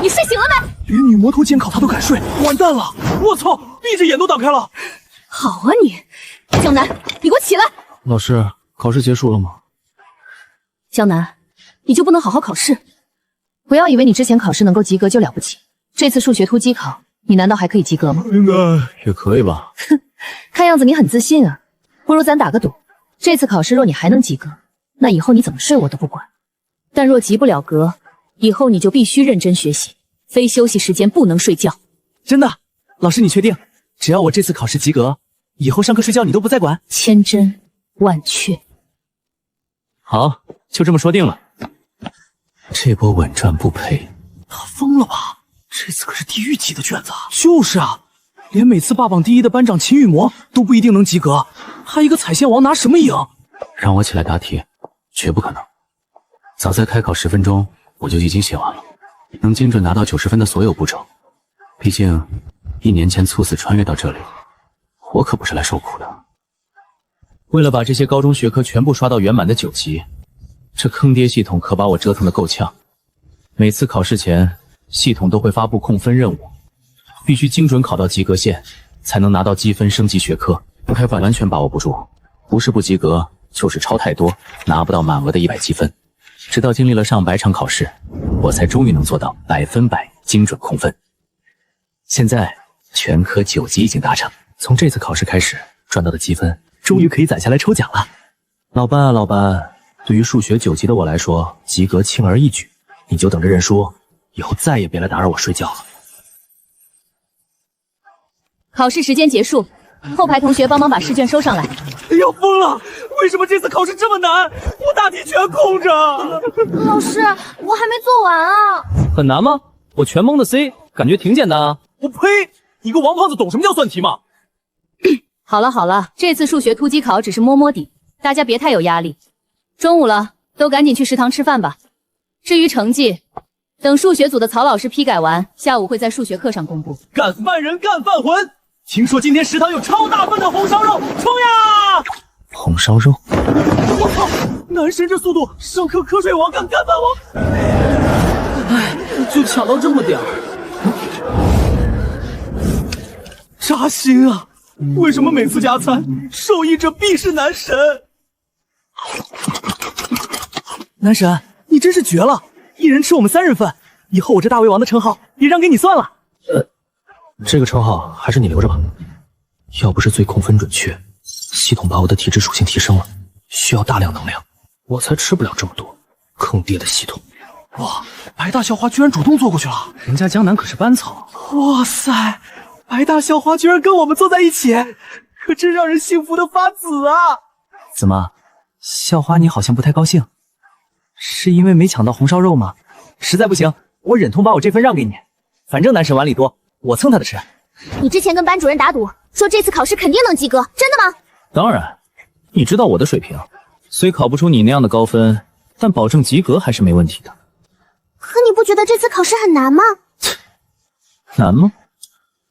你睡醒了没？连女魔头监考他都敢睡，完蛋了！我操，闭着眼都挡开了。好啊你，江南，你给我起来！老师，考试结束了吗？江南，你就不能好好考试？不要以为你之前考试能够及格就了不起，这次数学突击考，你难道还可以及格吗？应该也可以吧。哼，看样子你很自信啊。不如咱打个赌，这次考试若你还能及格，那以后你怎么睡我都不管。但若及不了格，以后你就必须认真学习，非休息时间不能睡觉。真的？老师你确定？只要我这次考试及格，以后上课睡觉你都不再管？千真万确。好，就这么说定了。这波稳赚不赔。他疯了吧？这次可是地狱级的卷子啊！就是啊，连每次霸榜第一的班长秦雨魔都不一定能及格，他一个踩线王拿什么赢？让我起来答题，绝不可能。早在开考10分钟，我就已经写完了，能精准拿到90分的所有步骤。毕竟1年前猝死穿越到这里，我可不是来受苦的。为了把这些高中学科全部刷到圆满的9级，这坑爹系统可把我折腾得够呛。每次考试前，系统都会发布控分任务，必须精准考到及格线，才能拿到积分升级学科。开法完全把握不住，不是不及格，就是超太多，拿不到满额的100积分。直到经历了上百场考试，我才终于能做到100%精准控分。现在全科9级已经达成，从这次考试开始赚到的积分，终于可以攒下来抽奖了。老班啊老班，对于数学9级的我来说，及格轻而易举，你就等着认输，以后再也别来打扰我睡觉了。考试时间结束，后排同学帮忙把试卷收上来。要疯了！为什么这次考试这么难？我大题全空着。老师，我还没做完啊。很难吗？我全蒙的 C， 感觉挺简单啊。我呸！你个王胖子懂什么叫算题吗？好了好了，这次数学突击考只是摸摸底，大家别太有压力。中午了，都赶紧去食堂吃饭吧。至于成绩，等数学组的曹老师批改完，下午会在数学课上公布。干饭人干饭魂！听说今天食堂有超大份的红烧肉，冲呀！红烧肉！我操，男神这速度，上课瞌睡王干饭王！哎，就抢到这么点儿，扎心啊！为什么每次加餐，受益者必是男神？男神，你真是绝了！一人吃我们3人份，以后我这大胃王的称号也让给你算了。这个称号还是你留着吧。要不是最控分准确，系统把我的体质属性提升了，需要大量能量，我才吃不了这么多。坑爹的系统！哇，白大校花居然主动坐过去了，人家江南可是班草。哇塞，白大校花居然跟我们坐在一起，可真让人幸福的发紫啊！怎么，校花你好像不太高兴？是因为没抢到红烧肉吗？实在不行，我忍痛把我这份让给你，反正男神碗里多，我蹭他的吃。你之前跟班主任打赌，说这次考试肯定能及格，真的吗？当然，你知道我的水平，虽考不出你那样的高分，但保证及格还是没问题的。可你不觉得这次考试很难吗？难吗？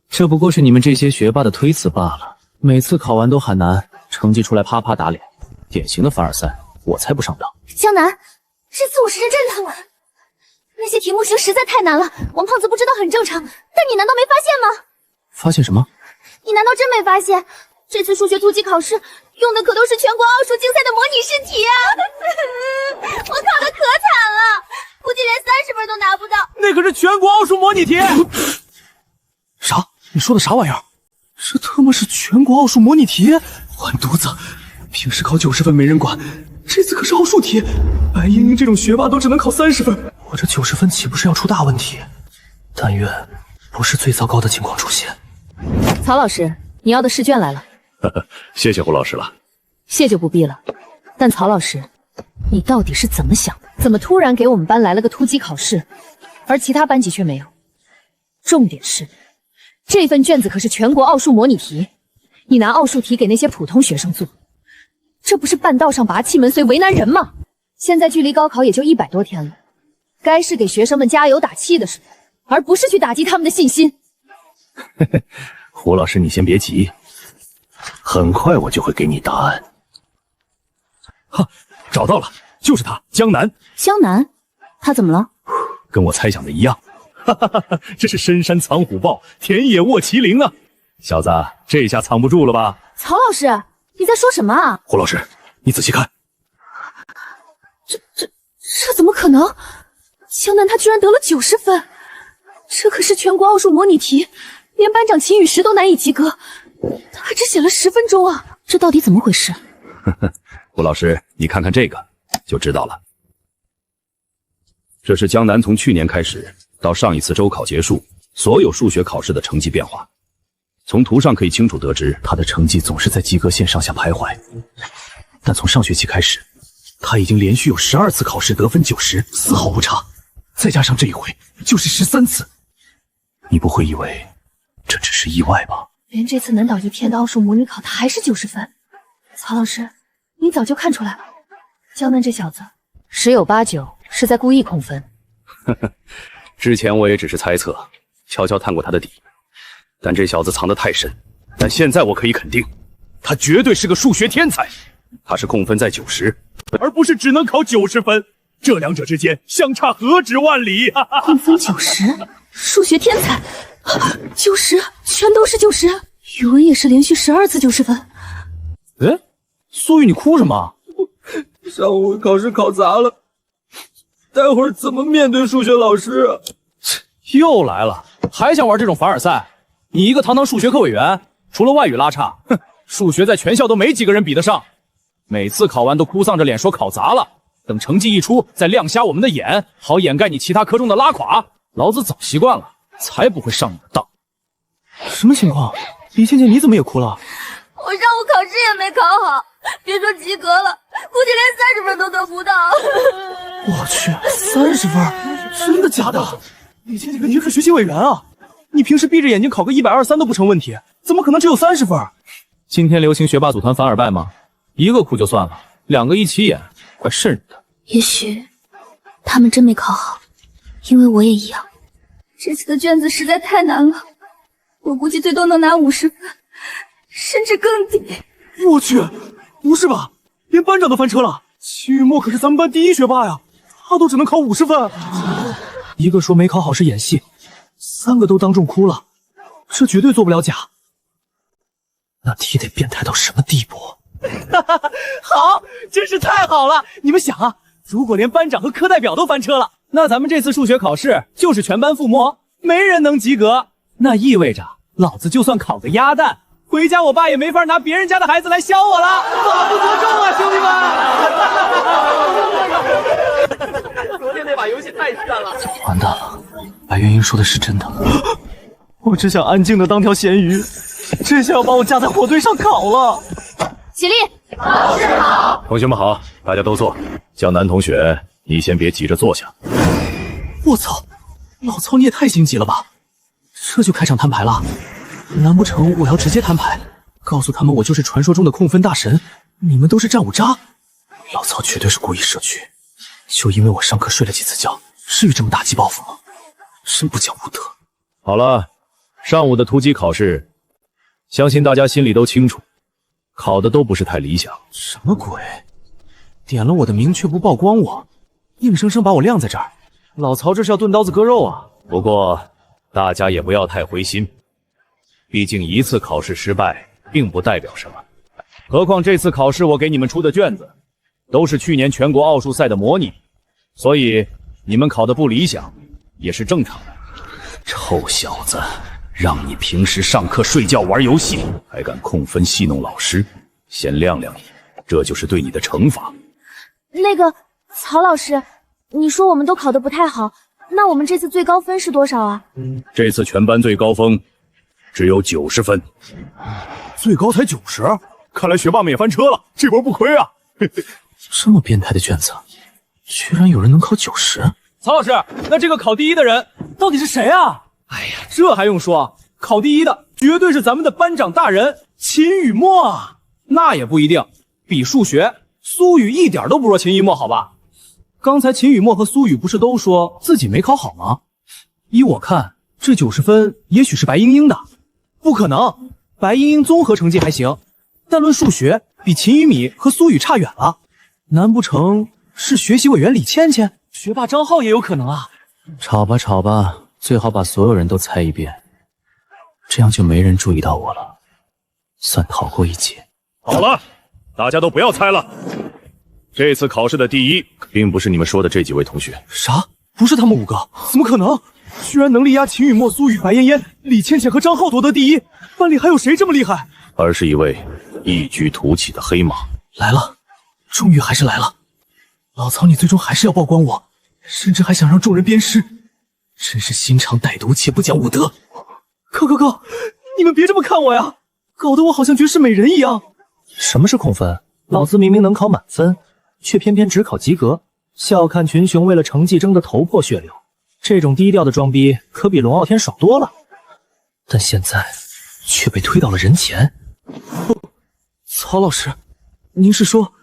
这不过是你们这些学霸的推辞罢了。每次考完都喊难，成绩出来啪啪打脸，典型的凡尔赛，我才不上当。江南，这次我是认真的。那些题目型实在太难了，王胖子不知道很正常，但你难道没发现吗？发现什么？你难道真没发现，这次数学突击考试用的可都是全国奥数竞赛的模拟试题啊！我考的可惨了，估计连30分都拿不到。那可是全国奥数模拟题。啥？你说的啥玩意儿？这他妈是全国奥数模拟题！完犊子！平时考90分没人管，这次可是奥数题，白莹莹这种学霸都只能考30分，我这90分岂不是要出大问题？但愿不是最糟糕的情况出现。曹老师，你要的试卷来了。谢谢胡老师了。谢就不必了。但曹老师，你到底是怎么想的？怎么突然给我们班来了个突击考试，而其他班级却没有？重点是，这份卷子可是全国奥数模拟题，你拿奥数题给那些普通学生做，这不是半道上拔气门随为难人吗？现在距离高考也就100多天了，该是给学生们加油打气的时候，而不是去打击他们的信心。胡老师，你先别急，很快我就会给你答案。哈，找到了，就是他，江南。江南，他怎么了？跟我猜想的一样，哈哈哈！这是深山藏虎豹，田野卧麒麟啊！小子，这下藏不住了吧？曹老师，你在说什么啊？胡老师，你仔细看，这怎么可能？江南他居然得了90分，这可是全国奥数模拟题，连班长秦雨石都难以及格，他还只写了10分钟啊！这到底怎么回事？胡老师，你看看这个就知道了。这是江南从去年开始到上一次周考结束，所有数学考试的成绩变化。从图上可以清楚得知，他的成绩总是在及格线上下徘徊。但从上学期开始，他已经连续有12次考试得分90，丝毫不差。再加上这一回，就是13次。你不会以为这只是意外吧？连这次难倒一片的奥数模拟考，他还是90分。曹老师，你早就看出来了，江南这小子10有8九是在故意控分。之前我也只是猜测，悄悄探过他的底，但这小子藏得太深。但现在我可以肯定，他绝对是个数学天才。他是控分在90，而不是只能考90分，这两者之间相差何止万里！控分90，数学天才，90全都是90。语文也是连续12次90分。哎，苏玉，你哭什么？上午考试考砸了，待会儿怎么面对数学老师啊？又来了，还想玩这种凡尔赛？你一个堂堂数学科委员，除了外语拉差，哼，数学在全校都没几个人比得上。每次考完都哭丧着脸说考砸了，等成绩一出再亮瞎我们的眼，好掩盖你其他科中的拉垮。老子早习惯了，才不会上你的当。什么情况？李倩倩，你怎么也哭了？我上午考试也没考好，别说及格了，估计连30分都得不到。我去，30分，真的假的？李倩倩可你可是学习委员啊，你平时闭着眼睛考个120、130都不成问题，怎么可能只有30分？今天流行学霸组团反尔拜吗？一个哭就算了，2个一起演，怪瘆人的。也许他们真没考好，因为我也一样。这次的卷子实在太难了，我估计最多能拿50分，甚至更低。我去，不是吧？连班长都翻车了？秦雨墨可是咱们班第一学霸呀，他都只能考50分。一个说没考好是演戏，3个都当众哭了，这绝对做不了假。那题得变态到什么地步？好，真是太好了！你们想啊，如果连班长和课代表都翻车了，那咱们这次数学考试就是全班覆没，没人能及格。那意味着老子就算考个鸭蛋，回家我爸也没法拿别人家的孩子来削我了，法不责众啊，兄弟们！昨天那把游戏太炫了，完蛋了，白月英说的是真的。我只想安静的当条咸鱼，这下要把我架在火堆上烤了。起立，老师好。同学们好，大家都坐。江南同学，你先别急着坐下。我操，老曹你也太心急了吧！这就开场摊牌了？难不成我要直接摊牌，告诉他们我就是传说中的控分大神，你们都是战五渣？老曹绝对是故意设局，就因为我上课睡了几次觉，至于这么大记报复吗？真不讲武德。好了，上午的突击考试，相信大家心里都清楚，考的都不是太理想。什么鬼？点了我的名却不曝光我，硬生生把我晾在这儿。老曹这是要钝刀子割肉啊！不过大家也不要太灰心，毕竟一次考试失败并不代表什么。何况这次考试我给你们出的卷子都是去年全国奥数赛的模拟，所以你们考的不理想也是正常的。臭小子，让你平时上课睡觉玩游戏，还敢控分戏弄老师，先晾晾你，这就是对你的惩罚。那个曹老师，你说我们都考得不太好，那我们这次最高分是多少啊？这次全班最高分只有90分，最高才90，看来学霸们也翻车了，这波不亏啊！这么变态的卷子，居然有人能考90。曹老师，那这个考第一的人到底是谁啊？哎呀，这还用说，考第一的绝对是咱们的班长大人秦雨墨啊！那也不一定，比数学，苏雨一点都不弱秦雨墨，好吧？刚才秦雨墨和苏雨不是都说自己没考好吗？依我看，这90分也许是白英英的。不可能，白英英综合成绩还行，但论数学比秦雨米和苏雨差远了。难不成是学习委员李倩倩？学霸张浩也有可能啊！吵吧吵吧，最好把所有人都猜一遍，这样就没人注意到我了，算逃过一劫。好了，大家都不要猜了。这次考试的第一，并不是你们说的这几位同学。啥？不是他们5个？怎么可能？居然能力压秦雨墨、苏雨、白嫣嫣、李倩倩和张浩夺得第一，班里还有谁这么厉害？而是一位一举突起的黑马。来了，终于还是来了！老曹，你最终还是要曝光我，甚至还想让众人鞭尸，真是心肠歹毒且不讲武德！靠！你们别这么看我呀，搞得我好像绝世美人一样。什么是控分？老子明明能考满分，却偏偏只考及格。笑看群雄为了成绩争得头破血流，这种低调的装逼可比龙傲天爽多了。但现在却被推到了人前。曹老师，您是说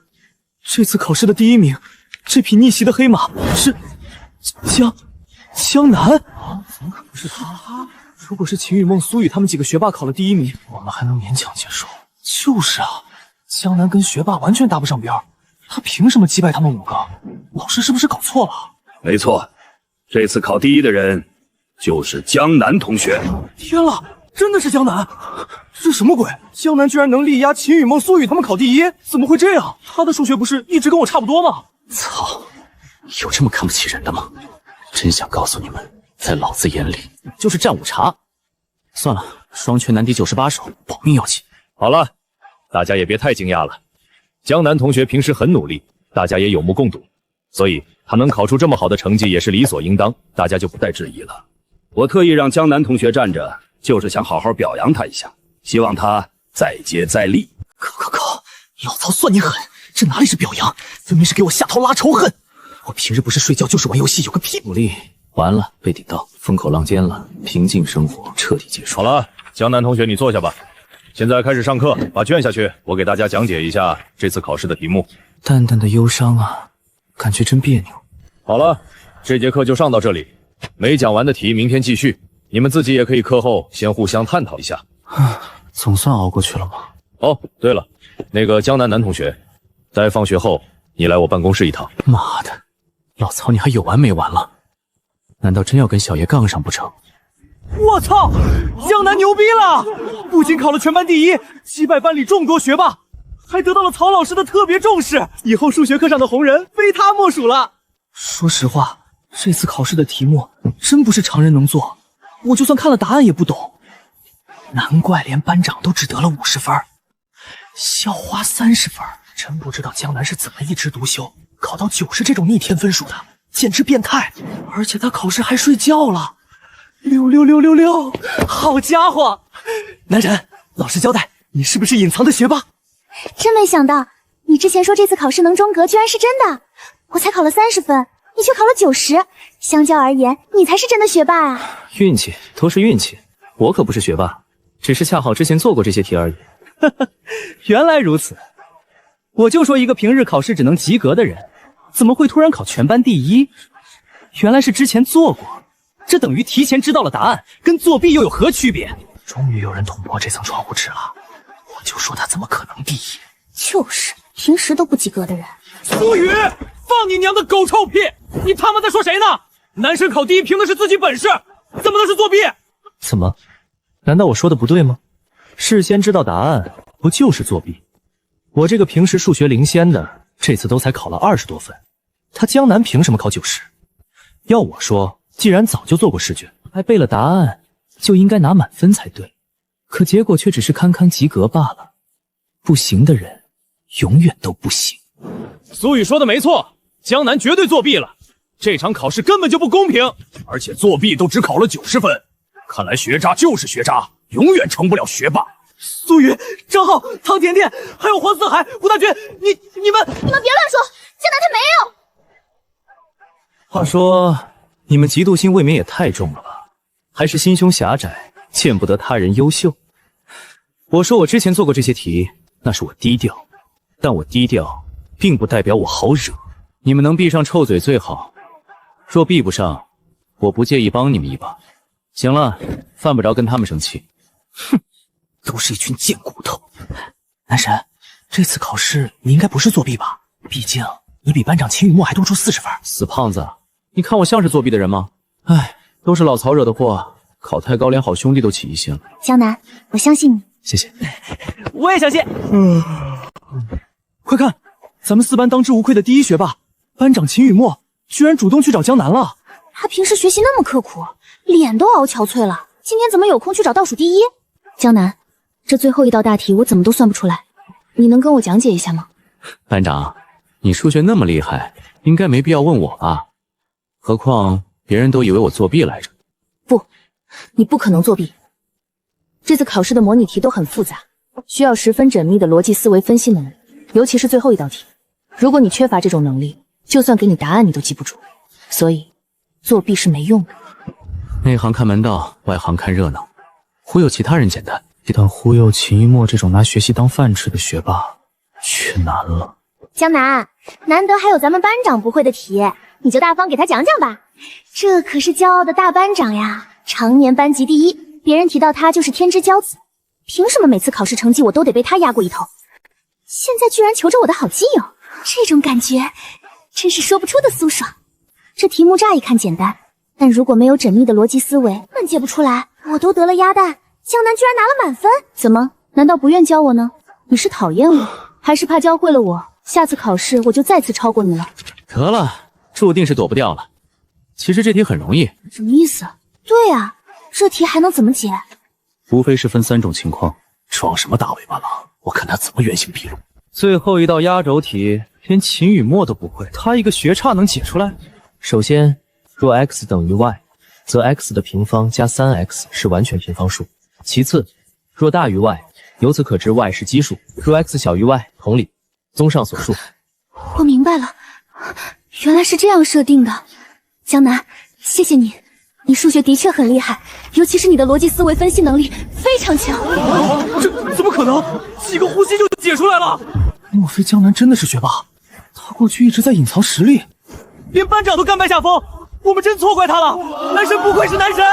这次考试的第一名，这匹逆袭的黑马是江南？怎么可能是他？如果是秦雨梦、苏雨他们几个学霸考了第一名，我们还能勉强接受。就是啊，江南跟学霸完全搭不上边，他凭什么击败他们5个？老师是不是搞错了？没错，这次考第一的人就是江南同学。天了，真的是江南！这什么鬼？江南居然能力压秦雨梦、苏雨他们考第一，怎么会这样？他的数学不是一直跟我差不多吗？操，有这么看不起人的吗？真想告诉你们，在老子眼里就是战五茶。算了，双拳难敌98手，保命要紧。好了，大家也别太惊讶了。江南同学平时很努力，大家也有目共睹，所以他能考出这么好的成绩也是理所应当，大家就不再质疑了。我特意让江南同学站着，就是想好好表扬他一下，希望他再接再厉。靠！老曹算你狠，这哪里是表扬，分明是给我下套拉仇恨。我平日不是睡觉就是玩游戏，有个屁！努力完了，被顶到，风口浪尖了，平静生活彻底结束。好了，江南同学你坐下吧。现在开始上课，把卷下去，我给大家讲解一下这次考试的题目。淡淡的忧伤啊，感觉真别扭。好了，这节课就上到这里，没讲完的题明天继续，你们自己也可以课后先互相探讨一下。总算熬过去了吗？哦，对了，那个江南同学，在放学后你来我办公室一趟。妈的，老曹你还有完没完了？难道真要跟小爷杠上不成？我操！江南牛逼了，不仅考了全班第一，击败班里众多学霸，还得到了曹老师的特别重视，以后数学课上的红人非他莫属了。说实话，这次考试的题目真不是常人能做，我就算看了答案也不懂。难怪连班长都只得了50分，校花30分，真不知道江南是怎么一枝独秀，考到90这种逆天分数的，简直变态！而且他考试还睡觉了。66666，好家伙！南辰，老师交代，你是不是隐藏的学霸？真没想到，你之前说这次考试能中格，居然是真的。我才考了30分，你却考了90，相较而言，你才是真的学霸啊！运气都是运气，我可不是学霸，只是恰好之前做过这些题而已。原来如此，我就说一个平日考试只能及格的人，怎么会突然考全班第一？原来是之前做过。这等于提前知道了答案，跟作弊又有何区别？终于有人捅破这层窗户纸了，我就说他怎么可能第一？就是平时都不及格的人。苏雨，放你娘的狗臭屁！你他妈在说谁呢？男生考第一凭的是自己本事，怎么能是作弊？怎么？难道我说的不对吗？事先知道答案不就是作弊？我这个平时数学领先的，这次都才考了20多分，他江南凭什么考90？要我说，既然早就做过试卷，还背了答案，就应该拿满分才对。可结果却只是堪堪及格罢了。不行的人，永远都不行。苏雨说的没错，江南绝对作弊了。这场考试根本就不公平，而且作弊都只考了90分。看来学渣就是学渣，永远成不了学霸。苏雨、张浩、唐甜甜，还有黄四海、吴大军，你们别乱说，江南他没有。话说，你们嫉妒心未免也太重了吧？还是心胸狭窄，见不得他人优秀？我说我之前做过这些题，那是我低调，但我低调并不代表我好惹。你们能闭上臭嘴最好，若闭不上，我不介意帮你们一把。行了，犯不着跟他们生气。哼，都是一群贱骨头。男神，这次考试你应该不是作弊吧？毕竟你比班长秦雨墨还多出40分。死胖子，你看我像是作弊的人吗？哎，都是老曹惹的祸，考太高连好兄弟都起疑心了。江南，我相信你。谢谢，我也相信。快看，咱们4班当之无愧的第一学霸，班长秦雨墨居然主动去找江南了。他平时学习那么刻苦，脸都熬憔悴了，今天怎么有空去找倒数第一？江南，这最后一道大题我怎么都算不出来，你能跟我讲解一下吗？班长，你数学那么厉害，应该没必要问我吧？何况别人都以为我作弊来着。不，你不可能作弊。这次考试的模拟题都很复杂，需要十分缜密的逻辑思维分析能力，尤其是最后一道题。如果你缺乏这种能力，就算给你答案你都记不住。所以，作弊是没用的。内行看门道，外行看热闹，忽悠其他人简单，但忽悠秦一墨这种拿学习当饭吃的学霸却难了。江南，难得还有咱们班长不会的题，你就大方给他讲讲吧。这可是骄傲的大班长呀，常年班级第一，别人提到他就是天之骄子，凭什么每次考试成绩我都得被他压过一头？现在居然求着我的好基友，这种感觉真是说不出的酥爽。这题目乍一看简单，但如果没有缜密的逻辑思维，根本解不出来。我都得了鸭蛋，江南居然拿了满分，怎么？难道不愿教我呢？你是讨厌我，还是怕教会了我，下次考试我就再次超过你了？得了，注定是躲不掉了。其实这题很容易。什么意思？对啊，这题还能怎么解？无非是分3种情况。装什么大尾巴狼？我看他怎么原形毕露。最后一道压轴题，连秦雨墨都不会，他一个学差能解出来？首先，若 x 等于 y， 则 x 的平方加 3x 是完全平方数。其次，若大于 y， 由此可知 y 是奇数。若 x 小于 y， 同理，综上所述。我明白了，原来是这样设定的。江南，谢谢你，你数学的确很厉害，尤其是你的逻辑思维分析能力非常强。这怎么可能？几个呼吸就解出来了？莫非江南真的是学霸？他过去一直在隐藏实力，连班长都甘拜下风，我们真错怪他了。男神不愧是男神，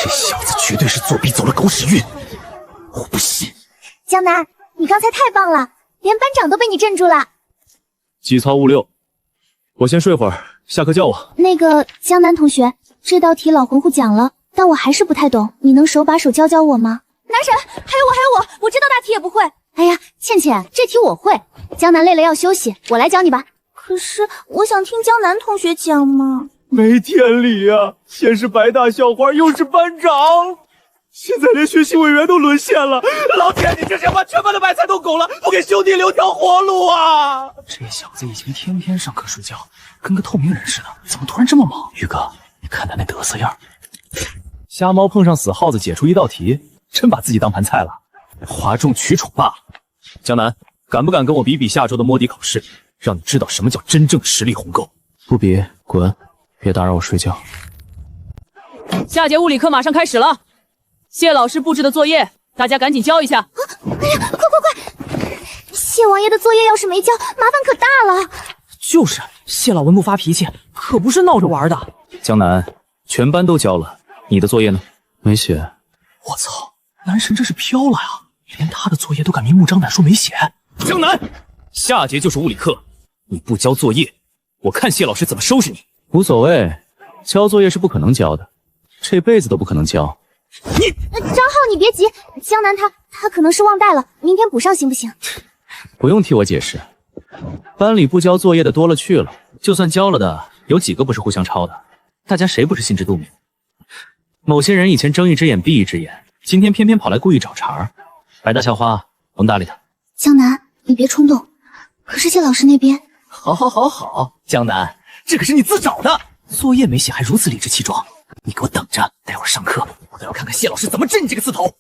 这小子绝对是作弊走了狗屎运，我不信。江南，你刚才太棒了，连班长都被你镇住了。基操物6，我先睡会儿，下课叫我。那个江南同学，这道题老魂户讲了，但我还是不太懂，你能手把手教教我吗？男神，还有我，我这道大题也不会。哎呀，倩倩，这题我会。江南累了要休息，我来教你吧。可是我想听江南同学讲嘛。没天理啊！先是白大校花，又是班长，现在连学习委员都沦陷了。老天，你这是把全班的白菜都拱了，不给兄弟留条活路啊！这小子以前天天上课睡觉，跟个透明人似的，怎么突然这么忙？宇哥，你看他那得瑟样，瞎猫碰上死耗子，解出一道题，真把自己当盘菜了，哗众取宠罢了。江南，敢不敢跟我比比下周的摸底考试，让你知道什么叫真正实力鸿沟？不比，滚！别打扰我睡觉。下节物理课马上开始了，谢老师布置的作业，大家赶紧交一下。哎呀，快！谢王爷的作业要是没交，麻烦可大了。就是，谢老文不发脾气，可不是闹着玩的。江南，全班都交了，你的作业呢？没写。我操，男神这是飘了呀！连他的作业都敢明目张胆说没写。江南，下节就是物理课，你不交作业，我看谢老师怎么收拾你。无所谓，交作业是不可能交的，这辈子都不可能交。张浩，你别急，江南他可能是忘带了，明天补上行不行？不用替我解释，班里不交作业的多了去了，就算交了的，有几个不是互相抄的？大家谁不是心知肚明？某些人以前睁一只眼闭一只眼，今天偏偏跑来故意找茬儿。白大校花，甭搭理他。江南，你别冲动。可是谢老师那边……好，江南，这可是你自找的，作业没写还如此理直气壮，你给我等着，待会儿上课我都要看看谢老师怎么治你这个刺头。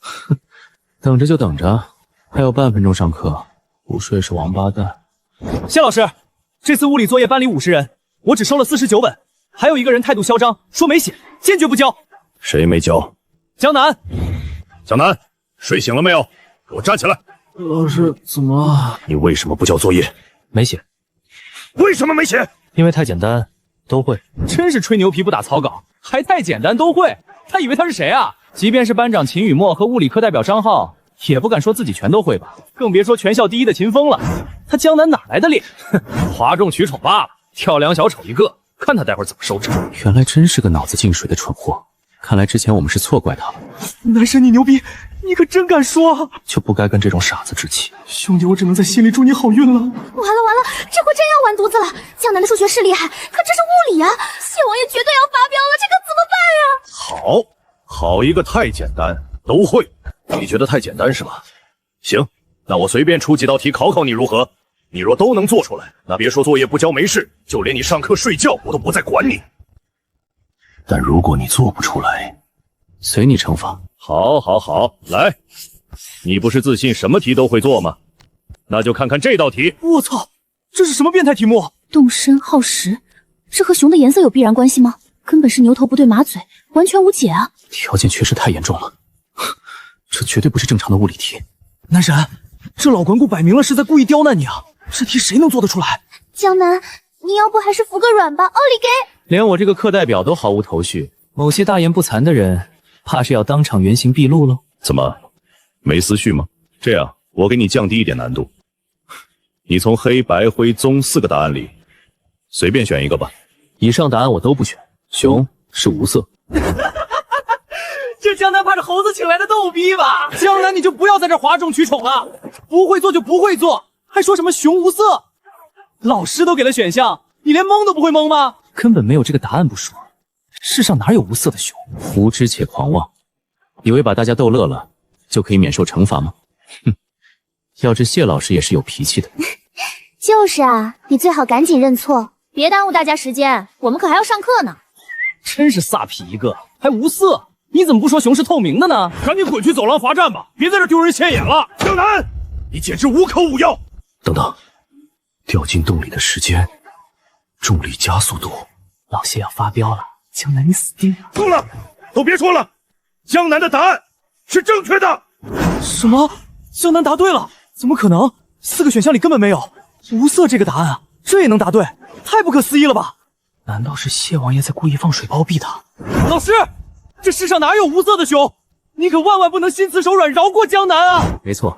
等着就等着，还有半分钟上课，不睡是王八蛋。谢老师，这次物理作业班里50人，我只收了49本，还有一个人态度嚣张，说没写，坚决不交。谁没交？江南，江南，睡醒了没有？给我站起来！老师，怎么了？你为什么不交作业？没写。为什么没写？因为太简单，都会。真是吹牛皮不打草稿，还太简单都会。他以为他是谁啊？即便是班长秦雨墨和物理课代表张浩，也不敢说自己全都会吧，更别说全校第一的秦风了。他江南哪来的脸？哗众取宠罢了，跳梁小丑一个，看他待会儿怎么收场。原来真是个脑子进水的蠢货。看来之前我们是错怪他了。男神你牛逼，你可真敢说！就不该跟这种傻子置气。兄弟，我只能在心里祝你好运了。完了，这回真要完犊子了！江南的数学是厉害，可这是物理啊！谢王爷绝对要发飙了，这可怎么办呀？好一个太简单，都会。你觉得太简单是吧？行，那我随便出几道题考考你如何？你若都能做出来，那别说作业不交没事，就连你上课睡觉我都不再管你。但如果你做不出来，随你惩罚。好，来，你不是自信什么题都会做吗？那就看看这道题。我操，这是什么变态题目？动身耗时，这和熊的颜色有必然关系吗？根本是牛头不对马嘴，完全无解啊！条件确实太严重了，这绝对不是正常的物理题。男神，这老顽固摆明了是在故意刁难你啊！这题谁能做得出来？江南，你要不还是服个软吧？奥利给！连我这个课代表都毫无头绪，某些大言不惭的人，怕是要当场原形毕露喽。怎么，没思绪吗？这样，我给你降低一点难度，你从黑白灰棕4个答案里随便选一个吧。以上答案我都不选，熊是无色。这江南怕是猴子请来的逗逼吧？江南你就不要在这哗众取宠了，不会做就不会做，还说什么熊无色？老师都给了选项，你连蒙都不会蒙吗？根本没有这个答案不说，世上哪有无色的熊？无知且狂妄，以为把大家逗乐了就可以免受惩罚吗？哼，要知谢老师也是有脾气的。就是啊，你最好赶紧认错，别耽误大家时间，我们可还要上课呢。真是飒痞一个，还无色，你怎么不说熊是透明的呢？赶紧滚去走廊罚站吧，别在这丢人现眼了。江南，你简直无可无药。等等，掉进洞里的时间，重力加速度，老谢要发飙了，江南你死定了！够了，都别说了，江南的答案是正确的。什么？江南答对了？怎么可能？4个选项里根本没有无色这个答案啊！这也能答对，太不可思议了吧？难道是谢王爷在故意放水包庇他？老师，这世上哪有无色的熊？你可万万不能心慈手软，饶过江南啊！没错，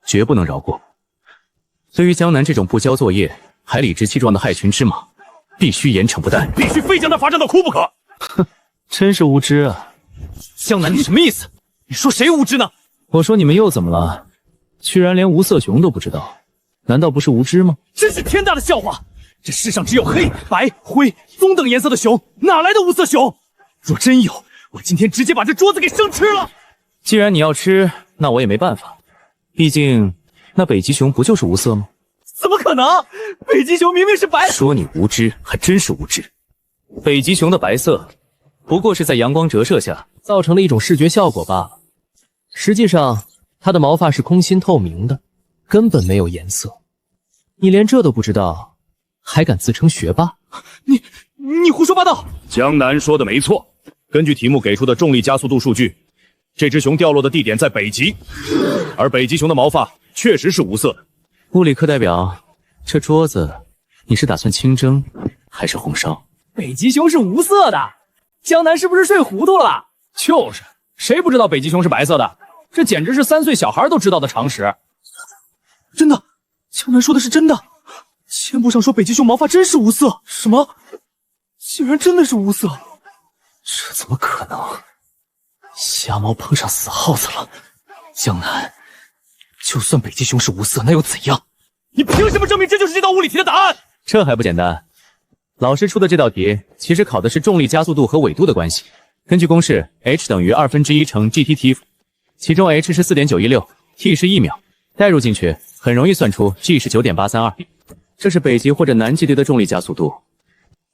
绝不能饶过。对于江南这种不交作业还理直气壮的害群之马，必须严惩不贷，必须非将他罚站到哭不可。哼，真是无知啊！江南，你什么意思？你说谁无知呢？我说你们又怎么了？居然连无色熊都不知道，难道不是无知吗？真是天大的笑话！这世上只有黑白灰棕等颜色的熊，哪来的无色熊？若真有，我今天直接把这桌子给生吃了。既然你要吃，那我也没办法，毕竟那北极熊不就是无色吗？怎么可能？北极熊明明是白。说你无知，还真是无知。北极熊的白色不过是在阳光折射下造成了一种视觉效果罢了，实际上它的毛发是空心透明的，根本没有颜色。你连这都不知道，还敢自称学霸？你胡说八道！江南说的没错，根据题目给出的重力加速度数据，这只熊掉落的地点在北极，而北极熊的毛发确实是无色的。物理课代表，这桌子你是打算清蒸还是红烧？北极熊是无色的，江南是不是睡糊涂了？就是，谁不知道北极熊是白色的？这简直是3岁小孩都知道的常识。真的，江南说的是真的。签簿上说北极熊毛发真是无色，什么？竟然真的是无色？这怎么可能？瞎猫碰上死耗子了。江南，就算北极熊是无色，那又怎样？你凭什么证明这就是这道物理题的答案？这还不简单？老师出的这道题其实考的是重力加速度和纬度的关系。根据公式 ，h 等于1/2乘 GT_T， 其中 h 是4.916，t 是1秒，代入进去很容易算出 g 是9.832。这是北极或者南极地的重力加速度，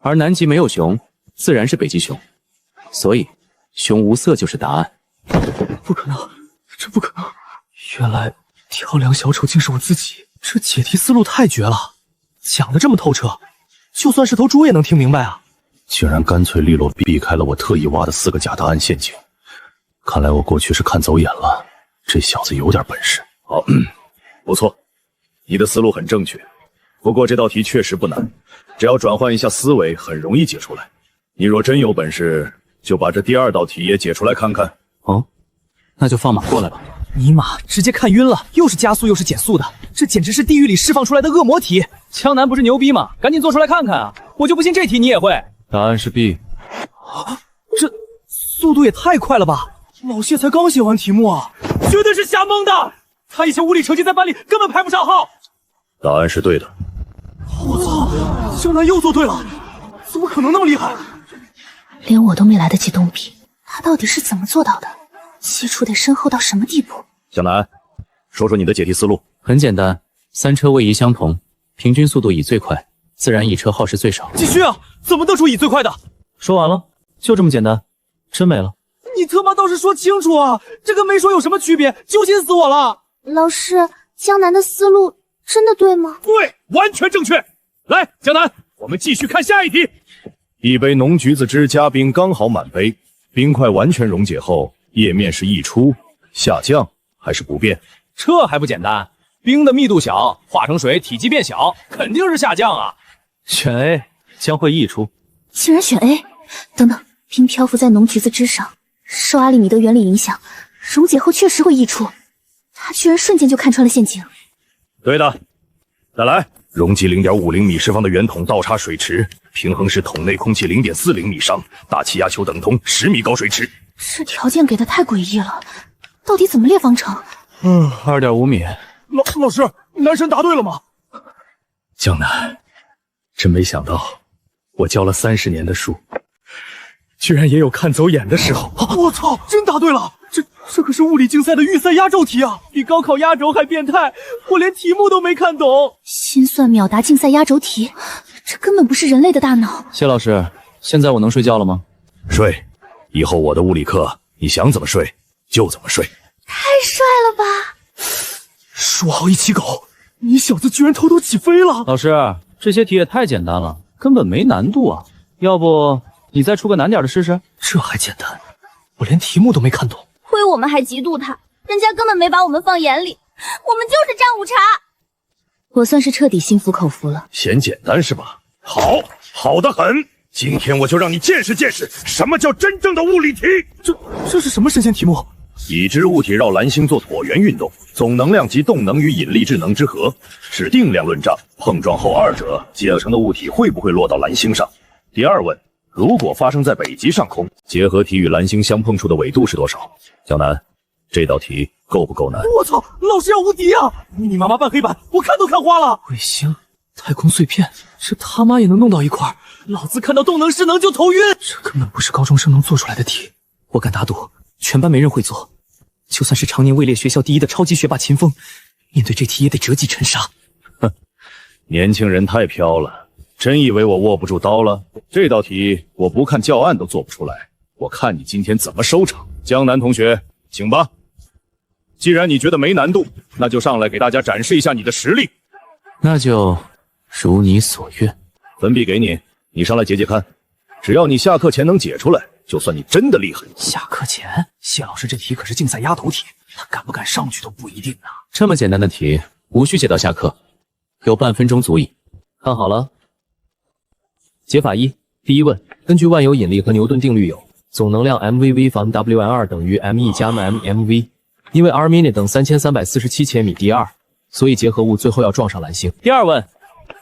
而南极没有熊，自然是北极熊，所以熊无色就是答案。不可能，这不可能！原来跳梁小丑竟是我自己，这解题思路太绝了，讲得这么透彻，就算是头猪也能听明白啊！竟然干脆利落避开了我特意挖的4个假答案陷阱，看来我过去是看走眼了，这小子有点本事。好，不错，你的思路很正确。不过这道题确实不难，只要转换一下思维，很容易解出来。你若真有本事，就把这第2道题也解出来看看。哦，那就放马过来吧。尼玛，直接看晕了，又是加速又是减速的，这简直是地狱里释放出来的恶魔题。江南不是牛逼吗？赶紧做出来看看啊！我就不信这题你也会。答案是 B。这速度也太快了吧！老谢才刚写完题目啊，绝对是瞎蒙的。他以前物理成绩在班里根本排不上号。答案是对的。我操，江南又做对了，怎么可能那么厉害？连我都没来得及动笔，他到底是怎么做到的？基础得深厚到什么地步？江南，说说你的解题思路。很简单，三车位移相同，平均速度以最快，自然乙车耗时最少。继续啊！怎么得出乙最快的？说完了，就这么简单，真没了。你他妈倒是说清楚啊！这跟没说有什么区别？揪心死我了！老师，江南的思路真的对吗？对，完全正确。来，江南，我们继续看下一题。一杯浓橘子汁加冰刚好满杯，冰块完全溶解后，液面是溢出、下降还是不变？这还不简单？冰的密度小，化成水体积变小，肯定是下降啊！选 A 将会溢出。竟然选 A！ 等等，冰漂浮在浓橘子汁上，受阿里米德原理影响，溶解后确实会溢出。他居然瞬间就看穿了陷阱。对的。再来，容积0.50米立方的圆筒倒插水池，平衡是筒内空气0.40米上，大气压球等同10米高水池。这条件给的太诡异了，到底怎么列方程2.5米。老师，男神答对了吗？江南，真没想到，我教了30年的书，居然也有看走眼的时候。我操，真答对了！这可是物理竞赛的预赛压轴题啊，比高考压轴还变态！我连题目都没看懂。心算秒答竞赛压轴题，这根本不是人类的大脑。谢老师，现在我能睡觉了吗？睡，以后我的物理课你想怎么睡就怎么睡。太帅了吧！说好一起搞，你小子居然偷偷起飞了！老师，这些题也太简单了，根本没难度啊！要不你再出个难点的试试？这还简单，我连题目都没看懂。亏我们还嫉妒他，人家根本没把我们放眼里，我们就是蘸午茶。我算是彻底心服口服了。嫌简单是吧？好，好得很。今天我就让你见识见识什么叫真正的物理题。这是什么神仙题目？已知物体绕蓝星做椭圆运动，总能量及动能与引力质能之和，是定量论账。碰撞后二者结合成的物体会不会落到蓝星上？第二问，如果发生在北极上空，结合体与蓝星相碰处的纬度是多少？江南，这道题够不够难？我操，老师要无敌啊！你妈妈半黑板，我看都看花了。卫星、太空碎片，这他妈也能弄到一块儿？老子看到动能势能就头晕。这根本不是高中生能做出来的题，我敢打赌，全班没人会做。就算是常年位列学校第一的超级学霸秦风，面对这题也得折戟沉沙。哼，年轻人太飘了，真以为我握不住刀了？这道题我不看教案都做不出来，我看你今天怎么收场。江南同学，请吧。既然你觉得没难度，那就上来给大家展示一下你的实力。那就如你所愿。粉笔给你，你上来解解看。只要你下课前能解出来，就算你真的厉害。下课前，谢老师这题可是竞赛压头题，他敢不敢上去都不一定呢。这么简单的题，无需解到下课，有半分钟足矣。看好了，解法一，第一问，根据万有引力和牛顿定律有总能量 mvv 方 Wn2 等于 me 加 mmv， 因为 r min 等3347千米 d2， 所以结合物最后要撞上蓝星。第二问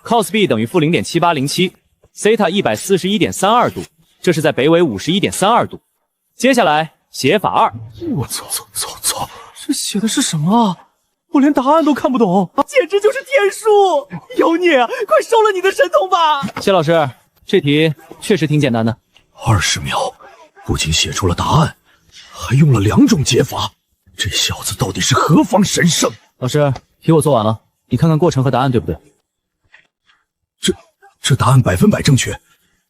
cos b 等于负 0.7807， theta 141.32度，这是在北纬51.32度。接下来写法二。我操，这写的是什么啊？我连答案都看不懂，简直就是天书！妖孽，快收了你的神通吧！谢老师，这题确实挺简单的。20秒，不仅写出了答案，还用了2种解法，这小子到底是何方神圣？老师，题我做完了，你看看过程和答案对不对？这答案100%正确，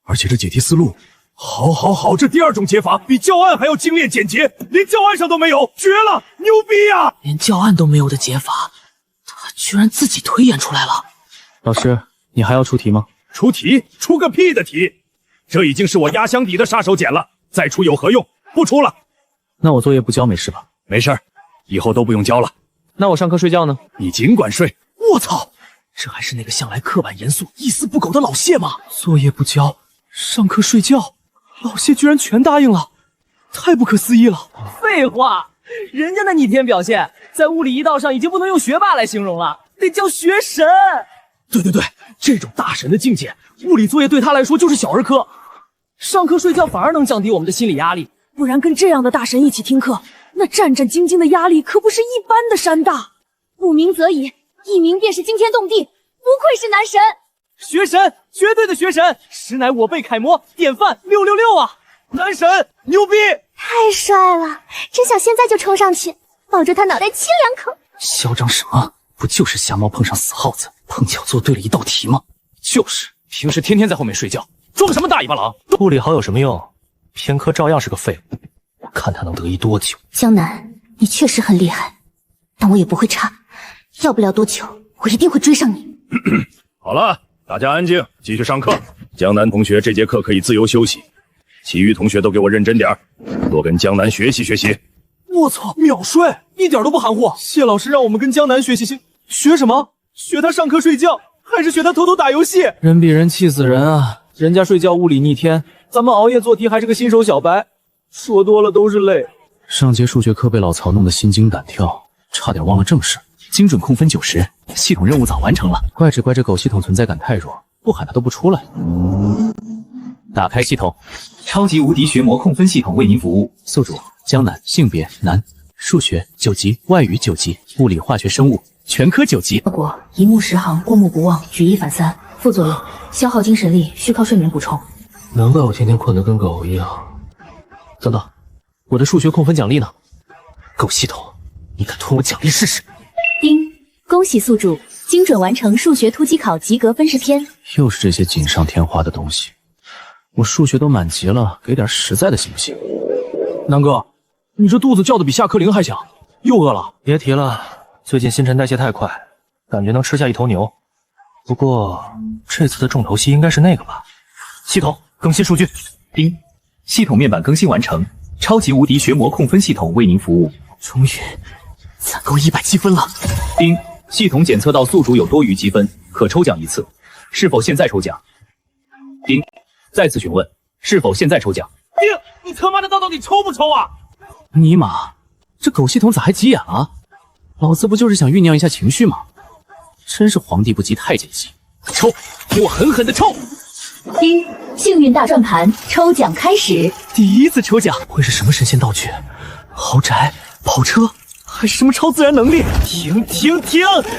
而且这解题思路，好，这第2种解法比教案还要精炼简洁，连教案上都没有，绝了，牛逼呀！连教案都没有的解法，他居然自己推演出来了。老师，你还要出题吗？出题？出个屁的题！这已经是我压箱底的杀手锏了，再出有何用？不出了。那我作业不交没事吧？没事儿，以后都不用交了。那我上课睡觉呢？你尽管睡。我操，这还是那个向来刻板严肃、一丝不苟的老谢吗？作业不交，上课睡觉，老谢居然全答应了，太不可思议了。废话，人家的逆天表现，在物理一道上已经不能用学霸来形容了，得叫学神。对，这种大神的境界，物理作业对他来说就是小儿科。上课睡觉反而能降低我们的心理压力，不然跟这样的大神一起听课，那战战兢兢的压力可不是一般的山大。不鸣则已，一鸣便是惊天动地，不愧是男神。学神，绝对的学神，实乃我辈楷模，典范666啊！男神牛逼！太帅了，真想现在就冲上去，抱着他脑袋亲2口。嚣张什么？不就是瞎猫碰上死耗子，碰巧做对了一道题吗？就是，平时天天在后面睡觉，装什么大尾巴狼？物理好有什么用？偏科照样是个废物。我看他能得意多久。江南，你确实很厉害，但我也不会差。要不了多久，我一定会追上你。好了，大家安静，继续上课。江南同学这节课可以自由休息，其余同学都给我认真点儿，多跟江南学习学习。我操，秒睡，一点都不含糊。谢老师让我们跟江南学习，学什么？学他上课睡觉，还是学他偷偷打游戏？人比人气死人啊！人家睡觉物理逆天，咱们熬夜做题还是个新手小白，说多了都是泪。上节数学课被老曹弄得心惊胆跳，差点忘了正事。精准控分90，系统任务早完成了。怪这狗系统存在感太弱，不喊它都不出来。打开系统，超级无敌学魔控分系统为您服务。宿主江南，性别男，数学9级，外语9级，物理化学生物全科9级。效果：一目十行，过目不忘，举一反三。副作用：消耗精神力，需靠睡眠补充。难怪我天天困得跟狗一样。等等，我的数学控分奖励呢？狗系统，你敢吞我奖励试试？叮，恭喜宿主精准完成数学突击考及格分试篇。又是这些锦上添花的东西，我数学都满级了，给点实在的行不行？南哥，你这肚子叫的比下课铃还响，又饿了？别提了，最近新陈代谢太快，感觉能吃下一头牛。不过这次的重头戏应该是那个吧？系统更新数据。叮，系统面板更新完成，超级无敌学魔控分系统为您服务。终于攒够100积分了。叮，系统检测到宿主有多余积分，可抽奖1次，是否现在抽奖？叮，再次询问，是否现在抽奖？叮，你他妈的到底抽不抽啊？尼玛，这狗系统咋还急眼了？老子不就是想酝酿一下情绪吗？真是皇帝不急太监急，抽，给我狠狠的抽！叮，幸运大转盘抽奖开始。第一次抽奖会是什么神仙道具？豪宅、跑车，还是什么超自然能力？停！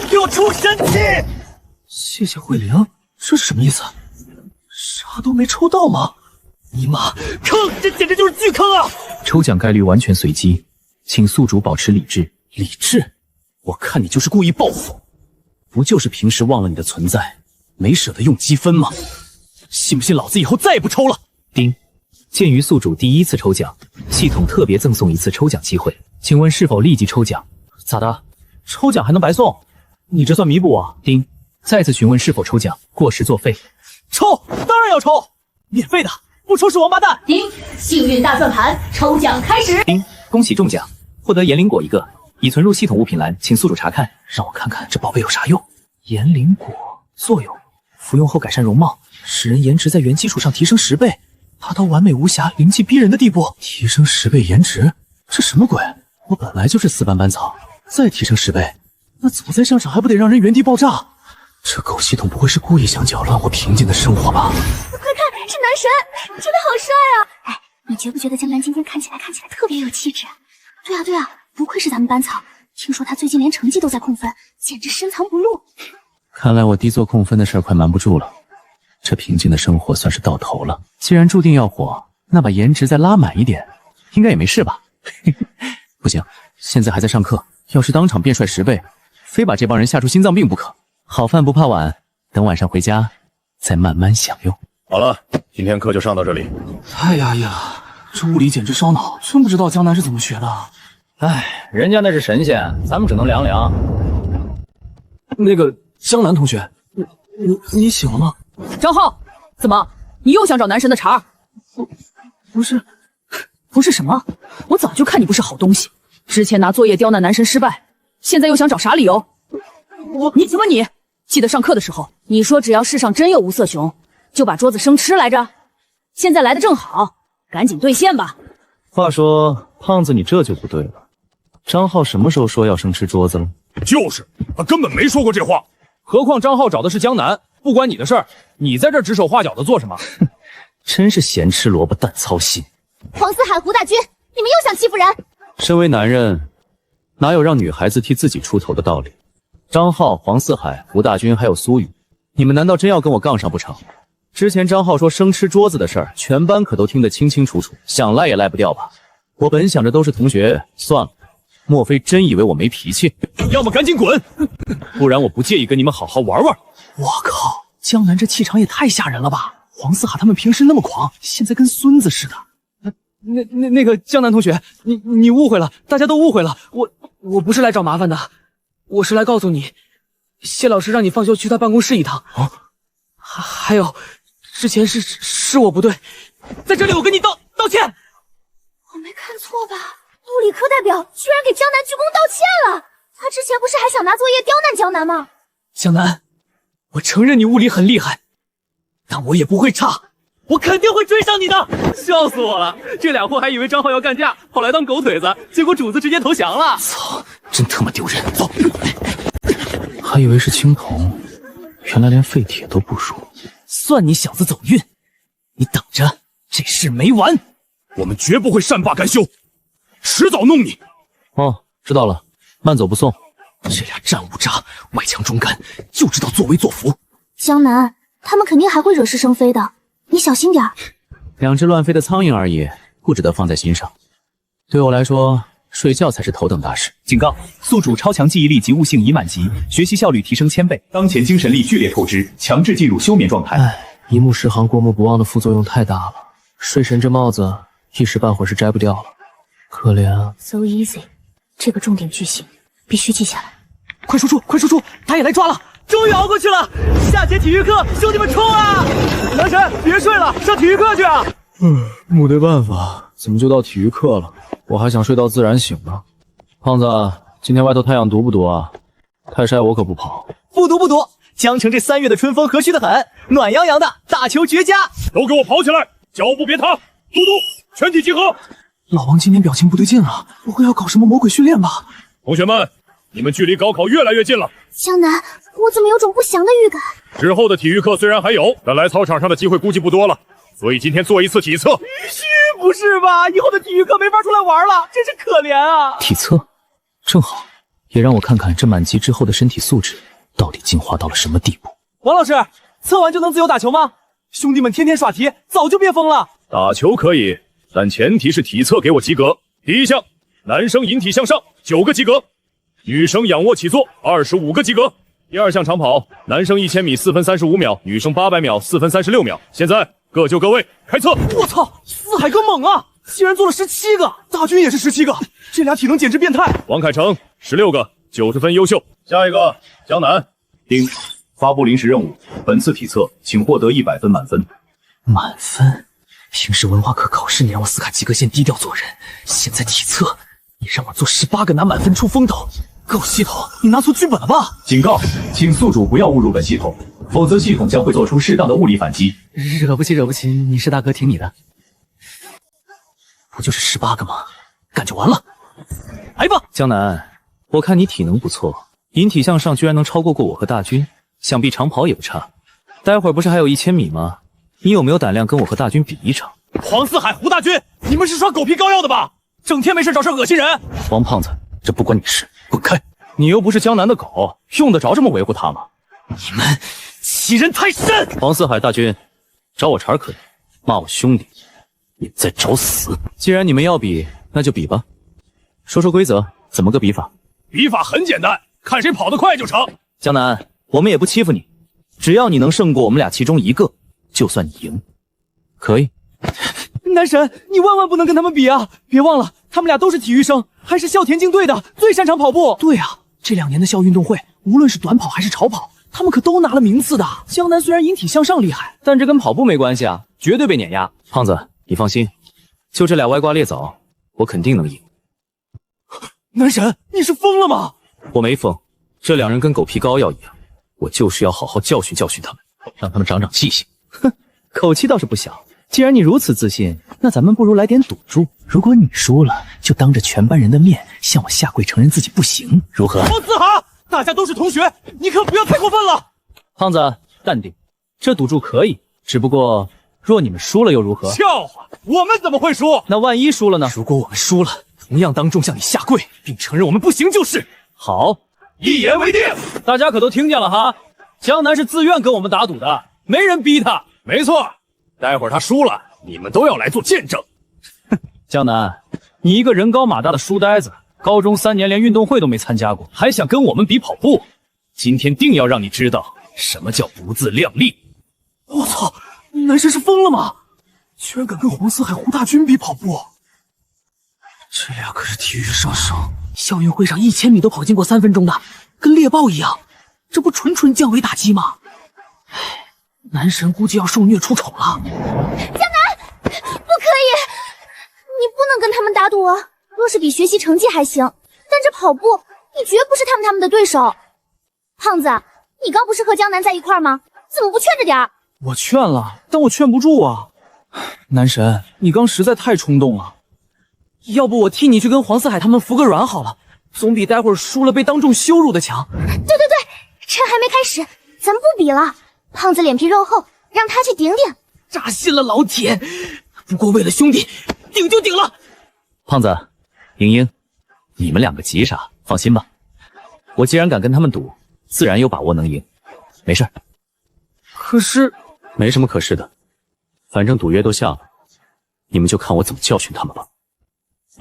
给我出神器！谢谢慧玲，这是什么意思？啥都没抽到吗？尼玛，坑！这简直就是巨坑啊！抽奖概率完全随机，请宿主保持理智。理智？我看你就是故意报复，不就是平时忘了你的存在，没舍得用积分吗？信不信老子以后再也不抽了？叮，鉴于宿主第一次抽奖，系统特别赠送1次抽奖机会，请问是否立即抽奖？咋的？抽奖还能白送？你这算弥补啊？叮，再次询问是否抽奖，过时作废。抽，当然要抽，免费的，不抽是王八蛋。叮，幸运大转盘抽奖开始。叮，恭喜中奖，获得岩灵果1个，已存入系统物品栏，请宿主查看。让我看看这宝贝有啥用。岩灵果作用：服用后改善容貌，使人颜值在原基础上提升10倍，达到完美无瑕、灵气逼人的地步。提升10倍颜值，这什么鬼？我本来就是4般班草，再提升10倍，那走在上场还不得让人原地爆炸？这狗系统不会是故意想搅乱我平静的生活吧？快看，是男神，真的好帅啊！哎，你觉不觉得江南今天看起来特别有气质？对啊，不愧是咱们班草。听说他最近连成绩都在控分，简直深藏不露。看来我低做控分的事儿快瞒不住了，这平静的生活算是到头了。既然注定要火，那把颜值再拉满一点，应该也没事吧？不行，现在还在上课，要是当场变帅10倍，非把这帮人吓出心脏病不可。好饭不怕晚，等晚上回家再慢慢享用。好了，今天课就上到这里。太压抑了，这物理简直烧脑，真不知道江南是怎么学的。唉，人家那是神仙，咱们只能凉凉。那个江南同学，你醒了吗？张浩，怎么你又想找男神的茬？不是什么？我早就看你不是好东西，之前拿作业刁难男神失败，现在又想找啥理由？你记得上课的时候你说只要世上真有无色熊，就把桌子生吃来着，现在来的正好，赶紧兑现吧。话说胖子，你这就不对了。张浩什么时候说要生吃桌子了？就是他根本没说过这话。何况张浩找的是江南，不关你的事儿，你在这指手画脚的做什么？真是咸吃萝卜淡操心。黄四海胡大军，你们又想欺负人！身为男人，哪有让女孩子替自己出头的道理？张浩、黄四海、胡大军还有苏雨，你们难道真要跟我杠上不成？之前张浩说生吃桌子的事儿，全班可都听得清清楚楚，想赖也赖不掉吧？我本想着都是同学，算了，莫非真以为我没脾气？要么赶紧滚，不然我不介意跟你们好好玩玩。我靠，江南这气场也太吓人了吧！黄四海他们平时那么狂，现在跟孙子似的。那个江南同学，你误会了，大家都误会了。我不是来找麻烦的，我是来告诉你，谢老师让你放学去他办公室一趟。啊，还有，之前是我不对，在这里我跟你道歉。我没看错吧？物理课代表居然给江南鞠躬道歉了。他之前不是还想拿作业刁难江南吗？江南，我承认你物理很厉害，但我也不会差。我肯定会追上你的！笑死我了！这俩货还以为张浩要干架，跑来当狗腿子，结果主子直接投降了。操，真他妈丢人！走。还以为是青铜，原来连废铁都不如。算你小子走运，你等着，这事没完！我们绝不会善罢甘休，迟早弄你。哦，知道了，慢走不送。这俩战五渣，外强中干，就知道作威作福。江南，他们肯定还会惹是生非的，你小心点儿。两只乱飞的苍蝇而已，不值得放在心上。对我来说，睡觉才是头等大事。警告：宿主超强记忆力及悟性已满级，学习效率提升1000倍，当前精神力剧烈透支，强制进入休眠状态。唉，一目十行，过目不忘的副作用太大了。睡神这帽子一时半会儿是摘不掉了，可怜啊。So easy， 这个重点句型必须记下来。快输出，他也来抓了！终于熬过去了！下节体育课，兄弟们冲啊！男神，别睡了，上体育课去啊！没得办法，怎么就到体育课了？我还想睡到自然醒呢。胖子，今天外头太阳毒不毒啊？太晒我可不跑。不毒，江城这3月的春风和煦的很，暖洋洋的，打球绝佳。都给我跑起来，脚步别踏！嘟嘟，全体集合！老王今天表情不对劲啊，不会要搞什么魔鬼训练吧？同学们，你们距离高考越来越近了。江南，我怎么有种不祥的预感？之后的体育课虽然还有，但来操场上的机会估计不多了，所以今天做一次体测。嘘，不是吧？以后的体育课没法出来玩了，真是可怜啊！体测，正好，也让我看看这满级之后的身体素质到底进化到了什么地步。王老师，测完就能自由打球吗？兄弟们天天耍题，早就憋疯了。打球可以，但前提是体测给我及格。第一项，男生引体向上9个及格，女生仰卧起坐25个及格。第二项长跑，男生1000米4分35秒，女生800秒4分36秒。现在各就各位，开测。我操，四海哥猛啊，竟然做了17个，大军也是17个，这俩体能简直变态。王凯成16个，90分优秀。下一个，江南。丁，发布临时任务，本次体测请获得100分满分。满分？平时文化课考试你让我斯卡及格线低调做人，现在体测你让我做18个拿满分出风头。狗系统，你拿错剧本了吧？警告，请宿主不要误入本系统，否则系统将会做出适当的物理反击。惹不起，你是大哥，听你的。不就是18个吗？干就完了。来吧，江南，我看你体能不错，引体向上居然能超过我和大军，想必长跑也不差。待会儿不是还有1000米吗？你有没有胆量跟我和大军比一场？黄四海、胡大军，你们是耍狗皮膏药的吧？整天没事找事恶心人。王胖子，这不关你事，滚开！你又不是江南的狗，用得着这么维护他吗？你们欺人太甚！黄四海、大军，找我茬可以，骂我兄弟，你在找死！既然你们要比，那就比吧。说说规则，怎么个比法？比法很简单，看谁跑得快就成。江南，我们也不欺负你，只要你能胜过我们俩其中一个，就算你赢。可以。男神，你万万不能跟他们比啊！别忘了，他们俩都是体育生，还是校田径队的，最擅长跑步。对啊，这2年的校运动会，无论是短跑还是长跑，他们可都拿了名次的。江南虽然引体向上厉害，但这跟跑步没关系啊，绝对被碾压。胖子，你放心，就这俩歪瓜裂枣，我肯定能赢。男神，你是疯了吗？我没疯，这2人跟狗皮膏药一样，我就是要好好教训教训他们，让他们长长记性。哼，口气倒是不小。既然你如此自信，那咱们不如来点赌注。如果你输了，就当着全班人的面向我下跪承认自己不行，如何？王子涵，大家都是同学，你可不要太过分了。胖子，淡定，这赌注可以，只不过若你们输了又如何？笑话，我们怎么会输？那万一输了呢？如果我们输了，同样当众向你下跪，并承认我们不行就是。好，一言为定。大家可都听见了哈？江南是自愿跟我们打赌的，没人逼他。没错，待会儿他输了，你们都要来做见证。江南，你一个人高马大的书呆子，高中3年连运动会都没参加过，还想跟我们比跑步？今天定要让你知道什么叫不自量力！我操，男神是疯了吗？居然敢跟黄四海、胡大军比跑步！这俩可是体育上升，校运会上1000米都跑进过3分钟的，跟猎豹一样，这不纯纯降维打击吗？唉，男神估计要受虐出丑了。江南，不可以，你不能跟他们打赌啊！若是比学习成绩还行，但这跑步，你绝不是他们的对手。胖子，你刚不是和江南在一块吗？怎么不劝着点儿？我劝了，但我劝不住啊。男神，你刚实在太冲动了，要不我替你去跟黄四海他们服个软好了，总比待会儿输了被当众羞辱的强。对，趁还没开始，咱不比了。胖子脸皮肉厚，让他去顶顶。扎心了，老铁。不过为了兄弟，顶就顶了。胖子，莹莹，你们2个急啥？放心吧，我既然敢跟他们赌，自然有把握能赢。没事。可是，没什么可是的，反正赌约都下了，你们就看我怎么教训他们吧。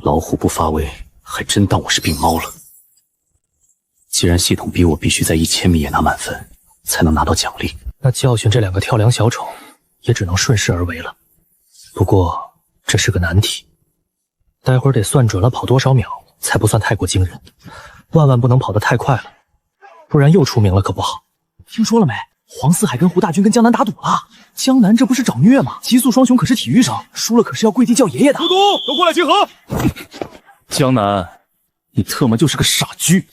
老虎不发威，还真当我是病猫了。既然系统逼我必须在1000米也拿满分，才能拿到奖励，那教训这2个跳梁小丑，也只能顺势而为了。不过这是个难题，待会儿得算准了跑多少秒，才不算太过惊人。万万不能跑得太快了，不然又出名了可不好。听说了没？黄四海跟胡大军跟江南打赌了。江南这不是找虐吗？极速双雄可是体育生，输了可是要跪地叫爷爷的。苏东，都过来集合。江南，你特么就是个傻居，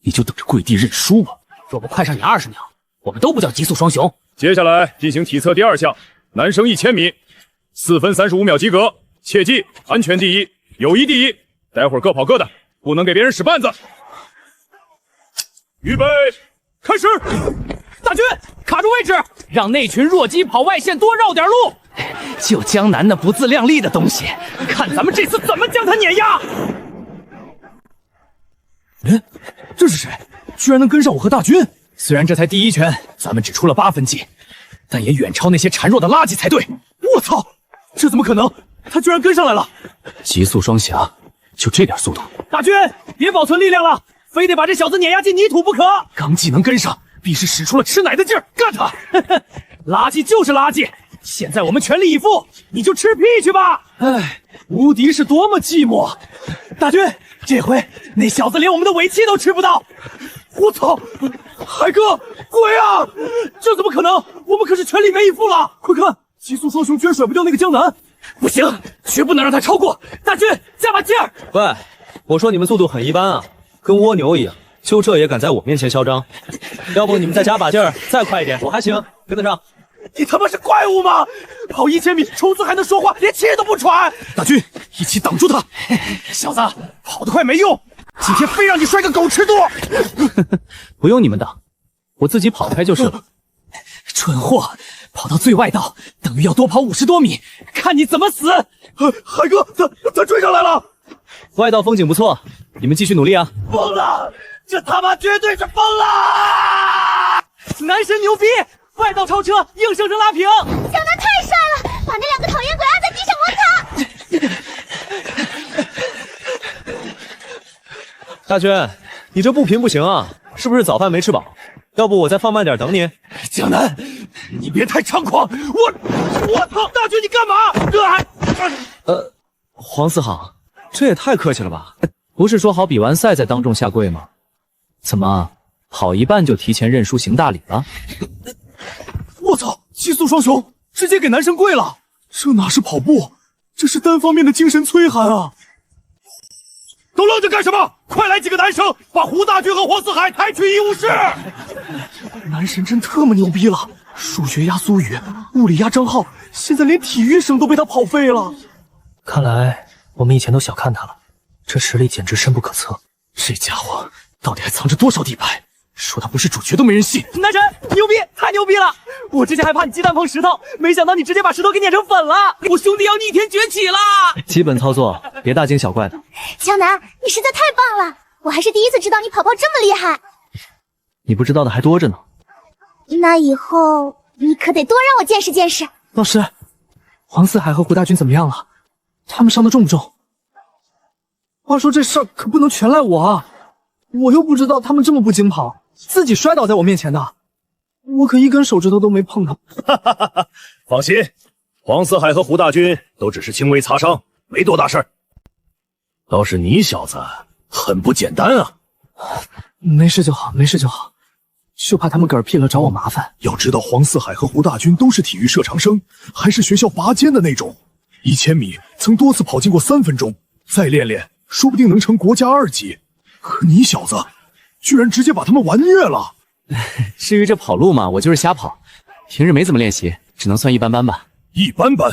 你就等着跪地认输吧。若不快上你20秒，我们都不叫极速双雄。接下来进行体测第2项，男生1000米，4分35秒及格。切记，安全第一，友谊第一。待会儿各跑各的，不能给别人使绊子。预备，开始！大军卡住位置，让那群弱鸡跑外线多绕点路。就江南那不自量力的东西，看咱们这次怎么将他碾压！这是谁？居然能跟上我和大军！虽然这才第1圈，咱们只出了8分几，但也远超那些孱弱的垃圾才对。我操，这怎么可能？他居然跟上来了！极速双侠，就这点速度？大军，别保存力量了，非得把这小子碾压进泥土不可！刚技能跟上，必是使出了吃奶的劲儿，干他！垃圾就是垃圾，现在我们全力以赴，你就吃屁去吧！唉，无敌是多么寂寞！大军，这回那小子连我们的尾气都吃不到！我操，海哥，鬼啊！这怎么可能？我们可是全力以赴了！快看，极速双雄居然甩不掉那个江南！不行，绝不能让他超过！大军，加把劲儿！喂，我说你们速度很一般啊，跟蜗牛一样，就这也敢在我面前嚣张？要不你们再加把劲儿，再快一点，我还行，跟得上。你他妈是怪物吗？跑1000米，虫子还能说话，连气都不喘！大军，一起挡住他！小子，跑得快没用，今天非让你摔个狗吃多！不用你们挡，我自己跑开就是了。蠢货，跑到最外道，等于要多跑50多米，看你怎么死！海哥，他追上来了！外道风景不错，你们继续努力啊！疯了，这他妈绝对是疯了！男神牛逼！外道超车，硬生生拉平！江南太帅了，把那2个讨厌鬼按在地上摩擦！大军，你这不拼不行啊，是不是早饭没吃饱？要不我再放慢点等你。江南，你别太猖狂！我操！大军你干嘛？黄四航，这也太客气了吧？不是说好比完赛再当众下跪吗？怎么跑一半就提前认输行大礼了？我操！极速双雄直接给男神跪了，这哪是跑步，这是单方面的精神摧残啊！都愣着干什么？快来几个男生，把胡大军和黄四海抬去医务室！男神真特么牛逼了，数学压苏雨，物理压张浩，现在连体育生都被他跑废了。看来我们以前都小看他了，这实力简直深不可测。这家伙到底还藏着多少底牌？说他不是主角都没人信。男神牛逼，太牛逼了！我之前还怕你鸡蛋碰石头，没想到你直接把石头给碾成粉了。我兄弟要逆天崛起啦！基本操作，别大惊小怪的。江南，你实在太棒了，我还是第一次知道你跑这么厉害。你不知道的还多着呢。那以后你可得多让我见识见识。老师，黄四海和胡大军怎么样了？他们伤得重不重？话说这事儿可不能全赖我啊！我又不知道他们这么不经跑，自己摔倒在我面前的，我可一根手指头都没碰他。放心，黄四海和胡大军都只是轻微擦伤，没多大事儿。倒是你小子很不简单啊！没事就好，没事就好，就怕他们嗝屁了找我麻烦。要知道，黄四海和胡大军都是体育社长生，还是学校拔尖的那种。1000米曾多次跑进过3分钟，再练练，说不定能成国家2级。可你小子居然直接把他们玩虐了。至于这跑路嘛，我就是瞎跑，平日没怎么练习，只能算一般般吧。一般般？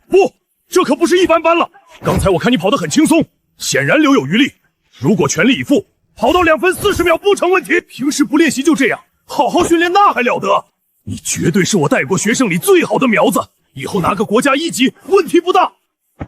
不，这可不是一般般了。刚才我看你跑得很轻松，显然留有余力。如果全力以赴，跑到2分40秒不成问题。平时不练习就这样，好好训练那还了得？你绝对是我带过学生里最好的苗子，以后拿个国家1级问题不大。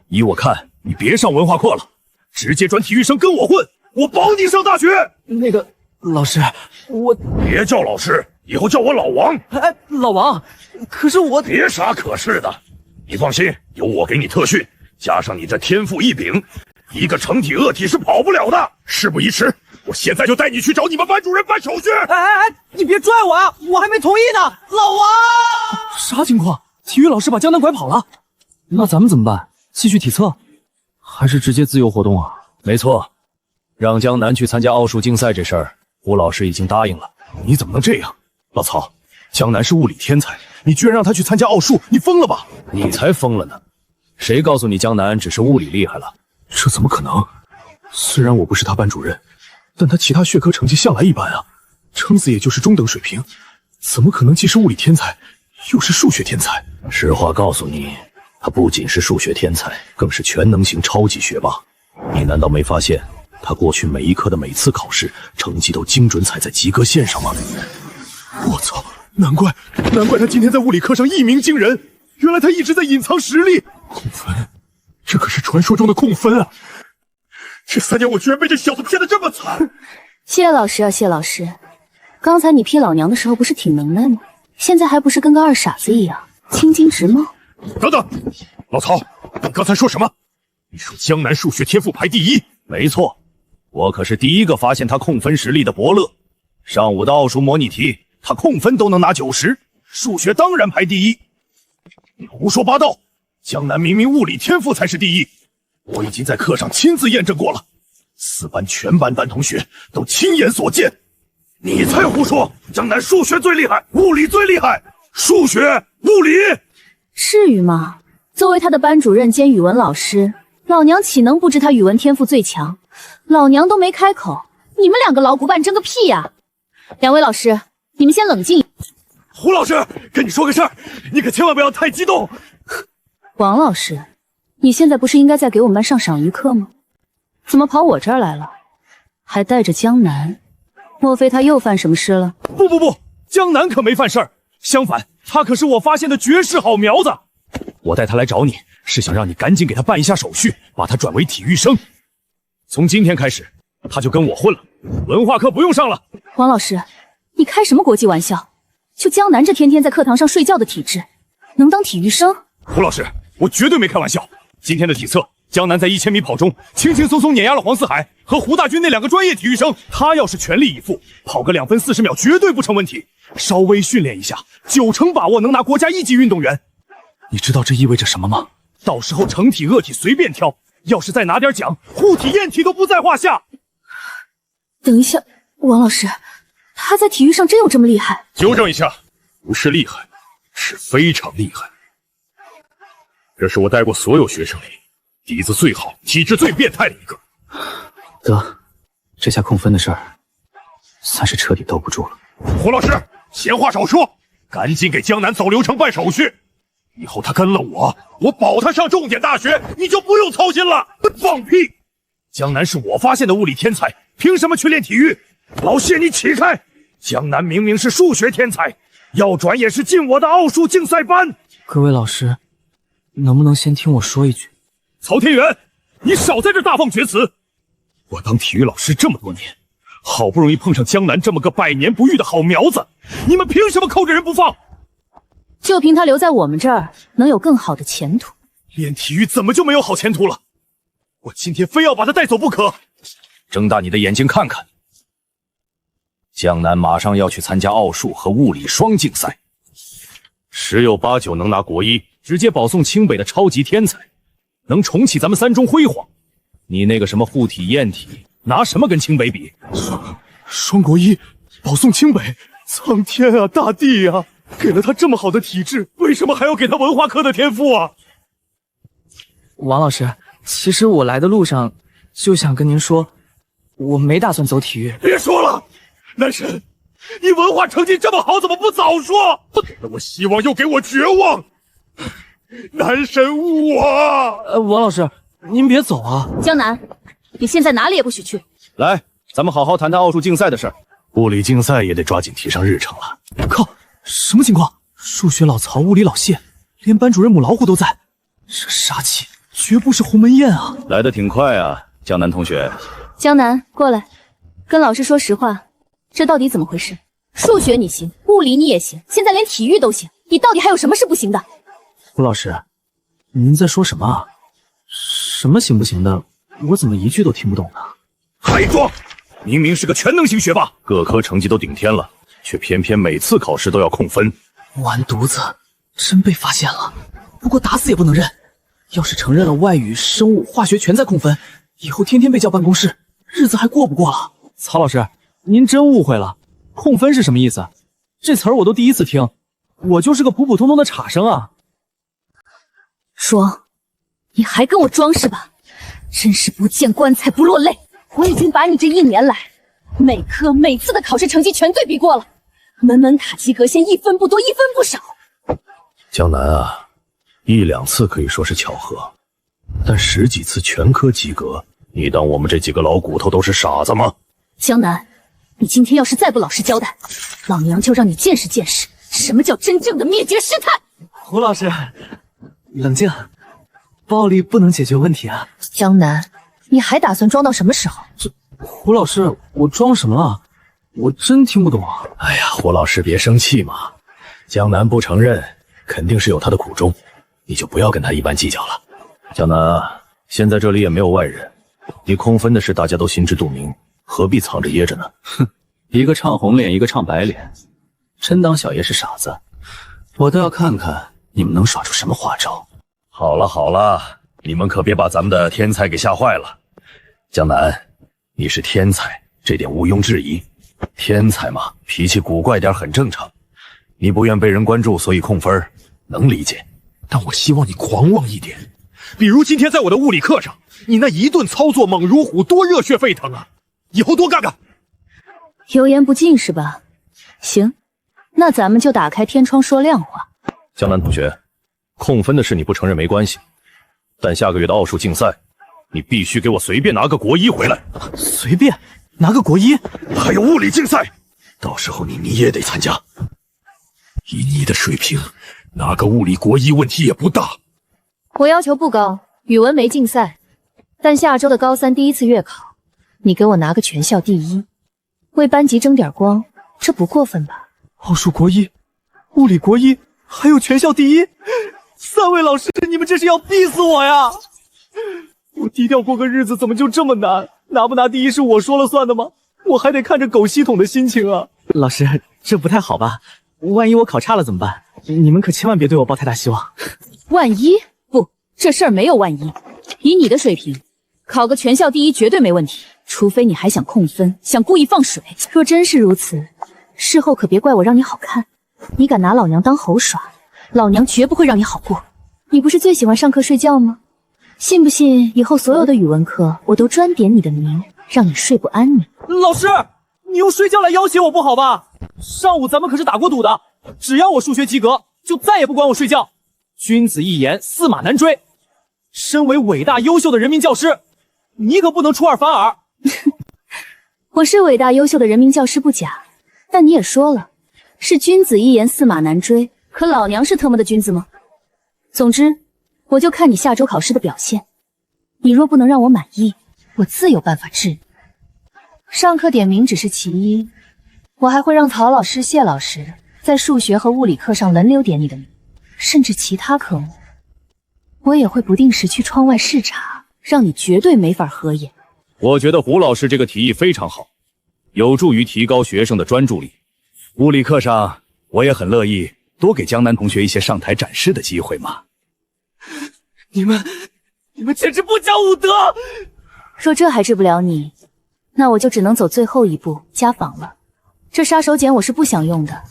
依我看，你别上文化课了，直接转体育生跟我混，我保你上大学。那个老师，我别叫老师，以后叫我老王。哎，老王，可是我别啥可是的，你放心，有我给你特训，加上你这天赋异禀，一个成体恶体是跑不了的。事不宜迟，我现在就带你去找你们班主任办手续。哎，你别拽我啊，我还没同意呢。老王，啥情况？体育老师把江南拐跑了？那咱们怎么办？继续体测，还是直接自由活动啊？没错，让江南去参加奥数竞赛这事儿，胡老师已经答应了。你怎么能这样？老曹，江南是物理天才，你居然让他去参加奥数，你疯了吧？你才疯了呢！谁告诉你江南只是物理厉害了？这怎么可能？虽然我不是他班主任，但他其他学科成绩向来一般啊，撑死也就是中等水平，怎么可能既是物理天才，又是数学天才？实话告诉你，他不仅是数学天才，更是全能型超级学霸。你难道没发现，他过去每一科的每次考试成绩都精准踩在及格线上吗？我操，难怪他今天在物理课上一鸣惊人，原来他一直在隐藏实力。控分，这可是传说中的控分啊！这3年我居然被这小子骗得这么惨！谢老师啊，谢老师，刚才你劈老娘的时候不是挺能耐吗？现在还不是跟个二傻子一样，青筋直冒？等等，老曹，你刚才说什么？你说江南数学天赋排第1？没错，我可是第一个发现他控分实力的伯乐。上午的奥数模拟题，他控分都能拿90，数学当然排第1。你胡说八道！江南明明物理天赋才是第1，我已经在课上亲自验证过了，4班全班男同学都亲眼所见。你才胡说！江南数学最厉害，物理最厉害，数学、物理。至于吗？作为他的班主任兼语文老师，老娘岂能不知他语文天赋最强？老娘都没开口，你们2个老古板争个屁呀！2位老师，你们先冷静。胡老师，跟你说个事儿，你可千万不要太激动。王老师，你现在不是应该在给我们班上赏鱼课吗？怎么跑我这儿来了？还带着江南，莫非他又犯什么事了？不，江南可没犯事儿，相反，他可是我发现的绝世好苗子。我带他来找你，是想让你赶紧给他办一下手续，把他转为体育生。从今天开始，他就跟我混了，文化课不用上了。王老师，你开什么国际玩笑？就江南这天天在课堂上睡觉的体质，能当体育生？胡老师，我绝对没开玩笑。今天的体测，江南在1000米跑中轻轻松松碾压了黄四海和胡大军那2个专业体育生。他要是全力以赴，跑个2分40秒绝对不成问题。稍微训练一下，9成把握能拿国家1级运动员。你知道这意味着什么吗？到时候成体恶体随便挑，要是再拿点奖，护体验体都不在话下。等一下，王老师，他在体育上真有这么厉害？纠正一下，不是厉害，是非常厉害。这是我带过所有学生里底子最好、体质最变态的一个。得，这下控分的事儿算是彻底兜不住了。胡老师，闲话少说，赶紧给江南走流程办手续。以后他跟了我保他上重点大学，你就不用操心了。放屁！江南是我发现的物理天才，凭什么去练体育？老谢，你起开！江南明明是数学天才，要转也是进我的奥数竞赛班。各位老师，能不能先听我说一句？曹天元，你少在这大放厥词！我当体育老师这么多年，好不容易碰上江南这么个百年不遇的好苗子，你们凭什么扣着人不放？就凭他留在我们这儿，能有更好的前途？练体育怎么就没有好前途了？我今天非要把他带走不可！睁大你的眼睛看看，江南马上要去参加奥数和物理双竞赛，十有八九能拿国一，直接保送清北的超级天才，能重启咱们三中辉煌。你那个什么护体验体，拿什么跟清北比？双国一，保送清北，苍天啊，大地啊！给了他这么好的体质，为什么还要给他文化课的天赋啊？王老师，其实我来的路上就想跟您说，我没打算走体育。别说了，男神，你文化成绩这么好，怎么不早说？给了我希望，又给我绝望。男神误我啊！王老师，您别走啊！江南，你现在哪里也不许去。来，咱们好好谈谈奥数竞赛的事儿。物理竞赛也得抓紧提上日程了。靠，什么情况？数学老曹，物理老谢，连班主任母老虎都在，这杀气绝不是鸿门宴啊！来得挺快啊，江南同学。江南，过来，跟老师说实话，这到底怎么回事？数学你行，物理你也行，现在连体育都行，你到底还有什么是不行的？胡老师，您在说什么啊？什么行不行的？我怎么一句都听不懂呢？还装！明明是个全能型学霸，各科成绩都顶天了，却偏偏每次考试都要控分。完犊子，真被发现了！不过打死也不能认。要是承认了外语、生物、化学全在控分，以后天天被叫办公室，日子还过不过了？曹老师，您真误会了，控分是什么意思？这词儿我都第一次听，我就是个普普通通的差生啊！装？你还跟我装是吧？真是不见棺材不落泪！我已经把你这一年来每科每次的考试成绩全对比过了，门门卡及格线一分不多，一分不少。江南啊，一两次可以说是巧合，但十几次全科及格，你当我们这几个老骨头都是傻子吗？江南，你今天要是再不老实交代，老娘就让你见识见识什么叫真正的灭绝师太！胡老师，冷静，暴力不能解决问题啊！江南，你还打算装到什么时候？胡老师，我装什么了？我真听不懂啊！哎呀，胡老师别生气嘛，江南不承认，肯定是有他的苦衷，你就不要跟他一般计较了。江南啊，现在这里也没有外人，你控分的事大家都心知肚明，何必藏着掖着呢？哼，一个唱红脸，一个唱白脸，真当小爷是傻子？我倒要看看你们能耍出什么花招。好了好了，你们可别把咱们的天才给吓坏了。江南，你是天才，这点毋庸置疑。天才嘛，脾气古怪点很正常。你不愿被人关注，所以控分，能理解。但我希望你狂妄一点，比如今天在我的物理课上，你那一顿操作猛如虎，多热血沸腾啊！以后多干干。油盐不进是吧？行，那咱们就打开天窗说亮话。江南同学，控分的事你不承认没关系，但下个月的奥数竞赛，你必须给我随便拿个国一回来。随便拿个国一？还有物理竞赛，到时候你也得参加。以你的水平，拿个物理国一问题也不大。我要求不高，语文没竞赛，但下周的高三第一次月考，你给我拿个全校第一，为班级争点光，这不过分吧？奥数国一，物理国一，还有全校第一，三位老师，你们这是要逼死我呀！我低调过个日子怎么就这么难？拿不拿第一是我说了算的吗？我还得看着狗系统的心情啊！老师，这不太好吧？万一我考差了怎么办？你们可千万别对我抱太大希望。万一？不，这事儿没有万一。以你的水平，考个全校第一绝对没问题。除非你还想控分，想故意放水。若真是如此，事后可别怪我让你好看。你敢拿老娘当猴耍，老娘绝不会让你好过。你不是最喜欢上课睡觉吗？信不信以后所有的语文课我都专点你的名，让你睡不安宁？老师，你用睡觉来要挟我不好吧？上午咱们可是打过赌的，只要我数学及格，就再也不管我睡觉。君子一言，驷马难追。身为伟大优秀的人民教师，你可不能出尔反尔。我是伟大优秀的人民教师不假，但你也说了，是君子一言驷马难追，可老娘是他妈的君子吗？总之，我就看你下周考试的表现。你若不能让我满意，我自有办法治你。上课点名只是其一，我还会让曹老师、谢老师在数学和物理课上轮流点你的名，甚至其他科目，我也会不定时去窗外视察，让你绝对没法合眼。我觉得胡老师这个提议非常好，有助于提高学生的专注力。物理课上，我也很乐意多给江南同学一些上台展示的机会嘛。你们简直不讲武德！若这还治不了你，那我就只能走最后一步，家访了。这杀手锏我是不想用的，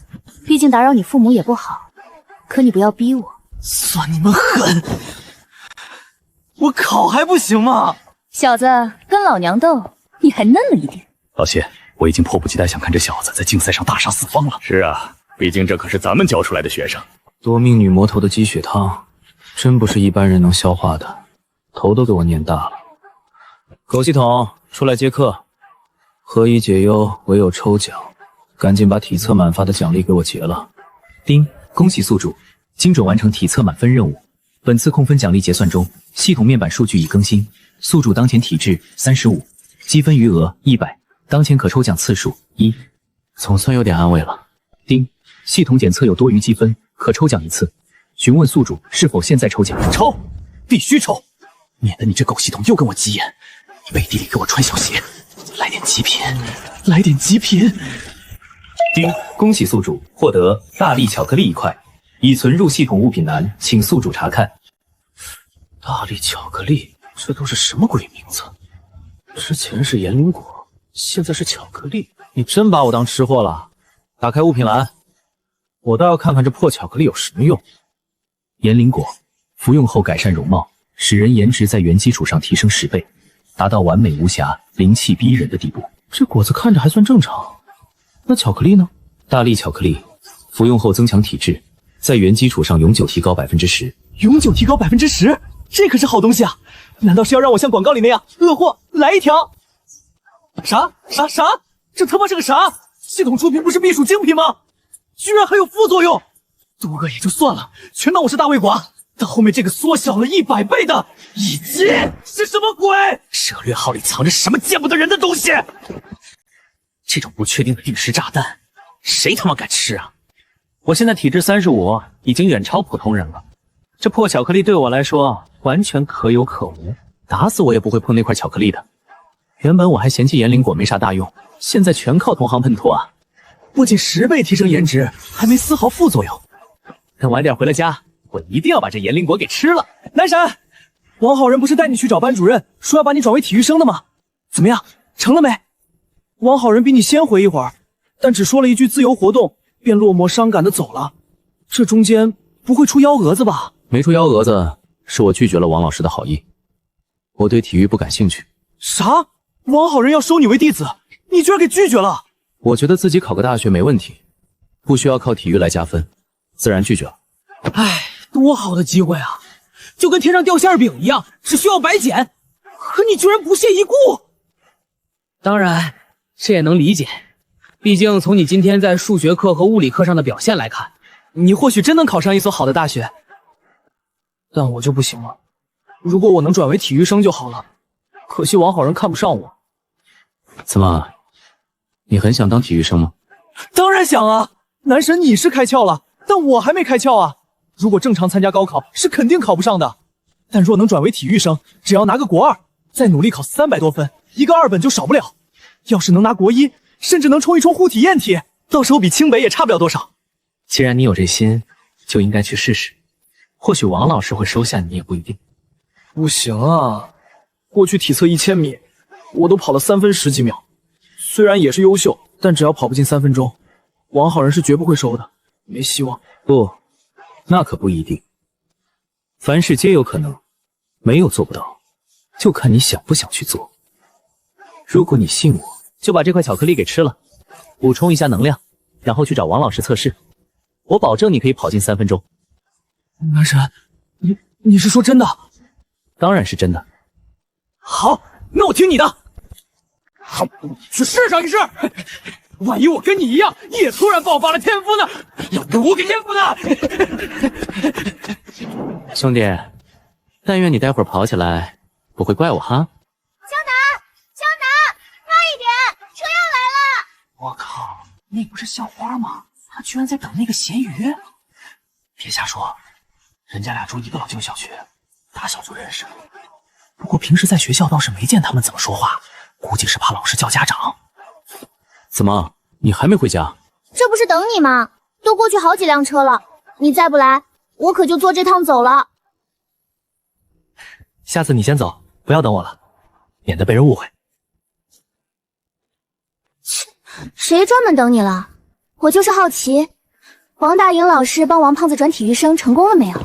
毕竟打扰你父母也不好。可你不要逼我。算你们狠！我考还不行吗？小子，跟老娘斗，你还嫩了一点。老谢，我已经迫不及待想看这小子在竞赛上大杀四方了。是啊，毕竟这可是咱们教出来的学生。夺命女魔头的鸡血汤，真不是一般人能消化的，头都给我念大了。狗系统，出来接课。何以解忧，唯有抽奖，赶紧把体测满发的奖励给我结了。丁，恭喜宿主精准完成体测满分任务，本次控分奖励结算中，系统面板数据已更新。宿主当前体质35，积分余额100，当前可抽奖次数1，总算有点安慰了。丁，系统检测有多余积分，可抽奖1次，询问宿主是否现在抽奖。抽，必须抽，免得你这狗系统又跟我急眼。你背地里给我穿小鞋，来点极品，来点极品。丁，恭喜宿主获得大力巧克力1块，已存入系统物品栏，请宿主查看。大力巧克力，这都是什么鬼名字？之前是岩灵果，现在是巧克力。你真把我当吃货了？打开物品栏，我倒要看看这破巧克力有什么用。岩灵果，服用后改善容貌，使人颜值在原基础上提升10倍，达到完美无瑕、灵气逼人的地步。这果子看着还算正常，那巧克力呢？大力巧克力，服用后增强体质，在原基础上永久提高10%。永久提高10%，这可是好东西啊！难道是要让我像广告里那样恶货来一条？啥？这他妈是个啥？系统出品不是必属精品吗？居然还有副作用！多个也就算了，全当我是大胃寡。但后面这个缩小了100倍的，以及是什么鬼？涉略号里藏着什么见不得人的东西？这种不确定的定时炸弹，谁他妈敢吃啊？我现在体质35，已经远超普通人了。这破巧克力对我来说完全可有可无，打死我也不会碰那块巧克力的。原本我还嫌弃岩灵果没啥大用，现在全靠同行喷脱啊！不仅10倍提升颜值，还没丝毫副作用。等晚点回了家，我一定要把这岩灵果给吃了。南闪，王好人不是带你去找班主任，说要把你转为体育生的吗？怎么样，成了没？王好人比你先回一会儿，但只说了一句自由活动，便落寞伤感的走了。这中间不会出幺蛾子吧？没出幺蛾子，是我拒绝了王老师的好意。我对体育不感兴趣。啥？王好人要收你为弟子，你居然给拒绝了？我觉得自己考个大学没问题，不需要靠体育来加分，自然拒绝了。唉，多好的机会啊！就跟天上掉馅饼一样，只需要白捡。可你居然不屑一顾。当然，这也能理解。毕竟从你今天在数学课和物理课上的表现来看，你或许真能考上一所好的大学。但我就不行了。如果我能转为体育生就好了。可惜王好人看不上我。怎么，你很想当体育生吗？当然想啊！男神你是开窍了，但我还没开窍啊。如果正常参加高考，是肯定考不上的。但若能转为体育生，只要拿个国2，再努力考300多分，一个2本就少不了。要是能拿国1，甚至能冲一冲护体验体，到时候比清北也差不了多少。既然你有这心，就应该去试试。或许王老师会收下你，也不一定。不行啊，过去体测1000米，我都跑了3分10几秒。虽然也是优秀，但只要跑不进3分钟，王好人是绝不会收的，没希望。不，那可不一定。凡事皆有可能，没有做不到，就看你想不想去做。如果你信我，就把这块巧克力给吃了，补充一下能量，然后去找王老师测试。我保证你可以跑进3分钟。男神，你是说真的？当然是真的。好，那我听你的。好，去试上一试。万一我跟你一样，也突然爆发了天赋呢？要不我给天赋呢？兄弟，但愿你待会儿跑起来不会怪我哈。江南，慢一点，车要来了！我靠，那不是校花吗？他居然在等那个咸鱼！别瞎说，人家俩住一个老旧小区，打小就认识。不过平时在学校倒是没见他们怎么说话，估计是怕老师叫家长。怎么，你还没回家？这不是等你吗？都过去好几辆车了，你再不来，我可就坐这趟走了。下次你先走，不要等我了，免得被人误会。谁专门等你了？我就是好奇，王大颖老师帮王胖子转体育生成功了没有？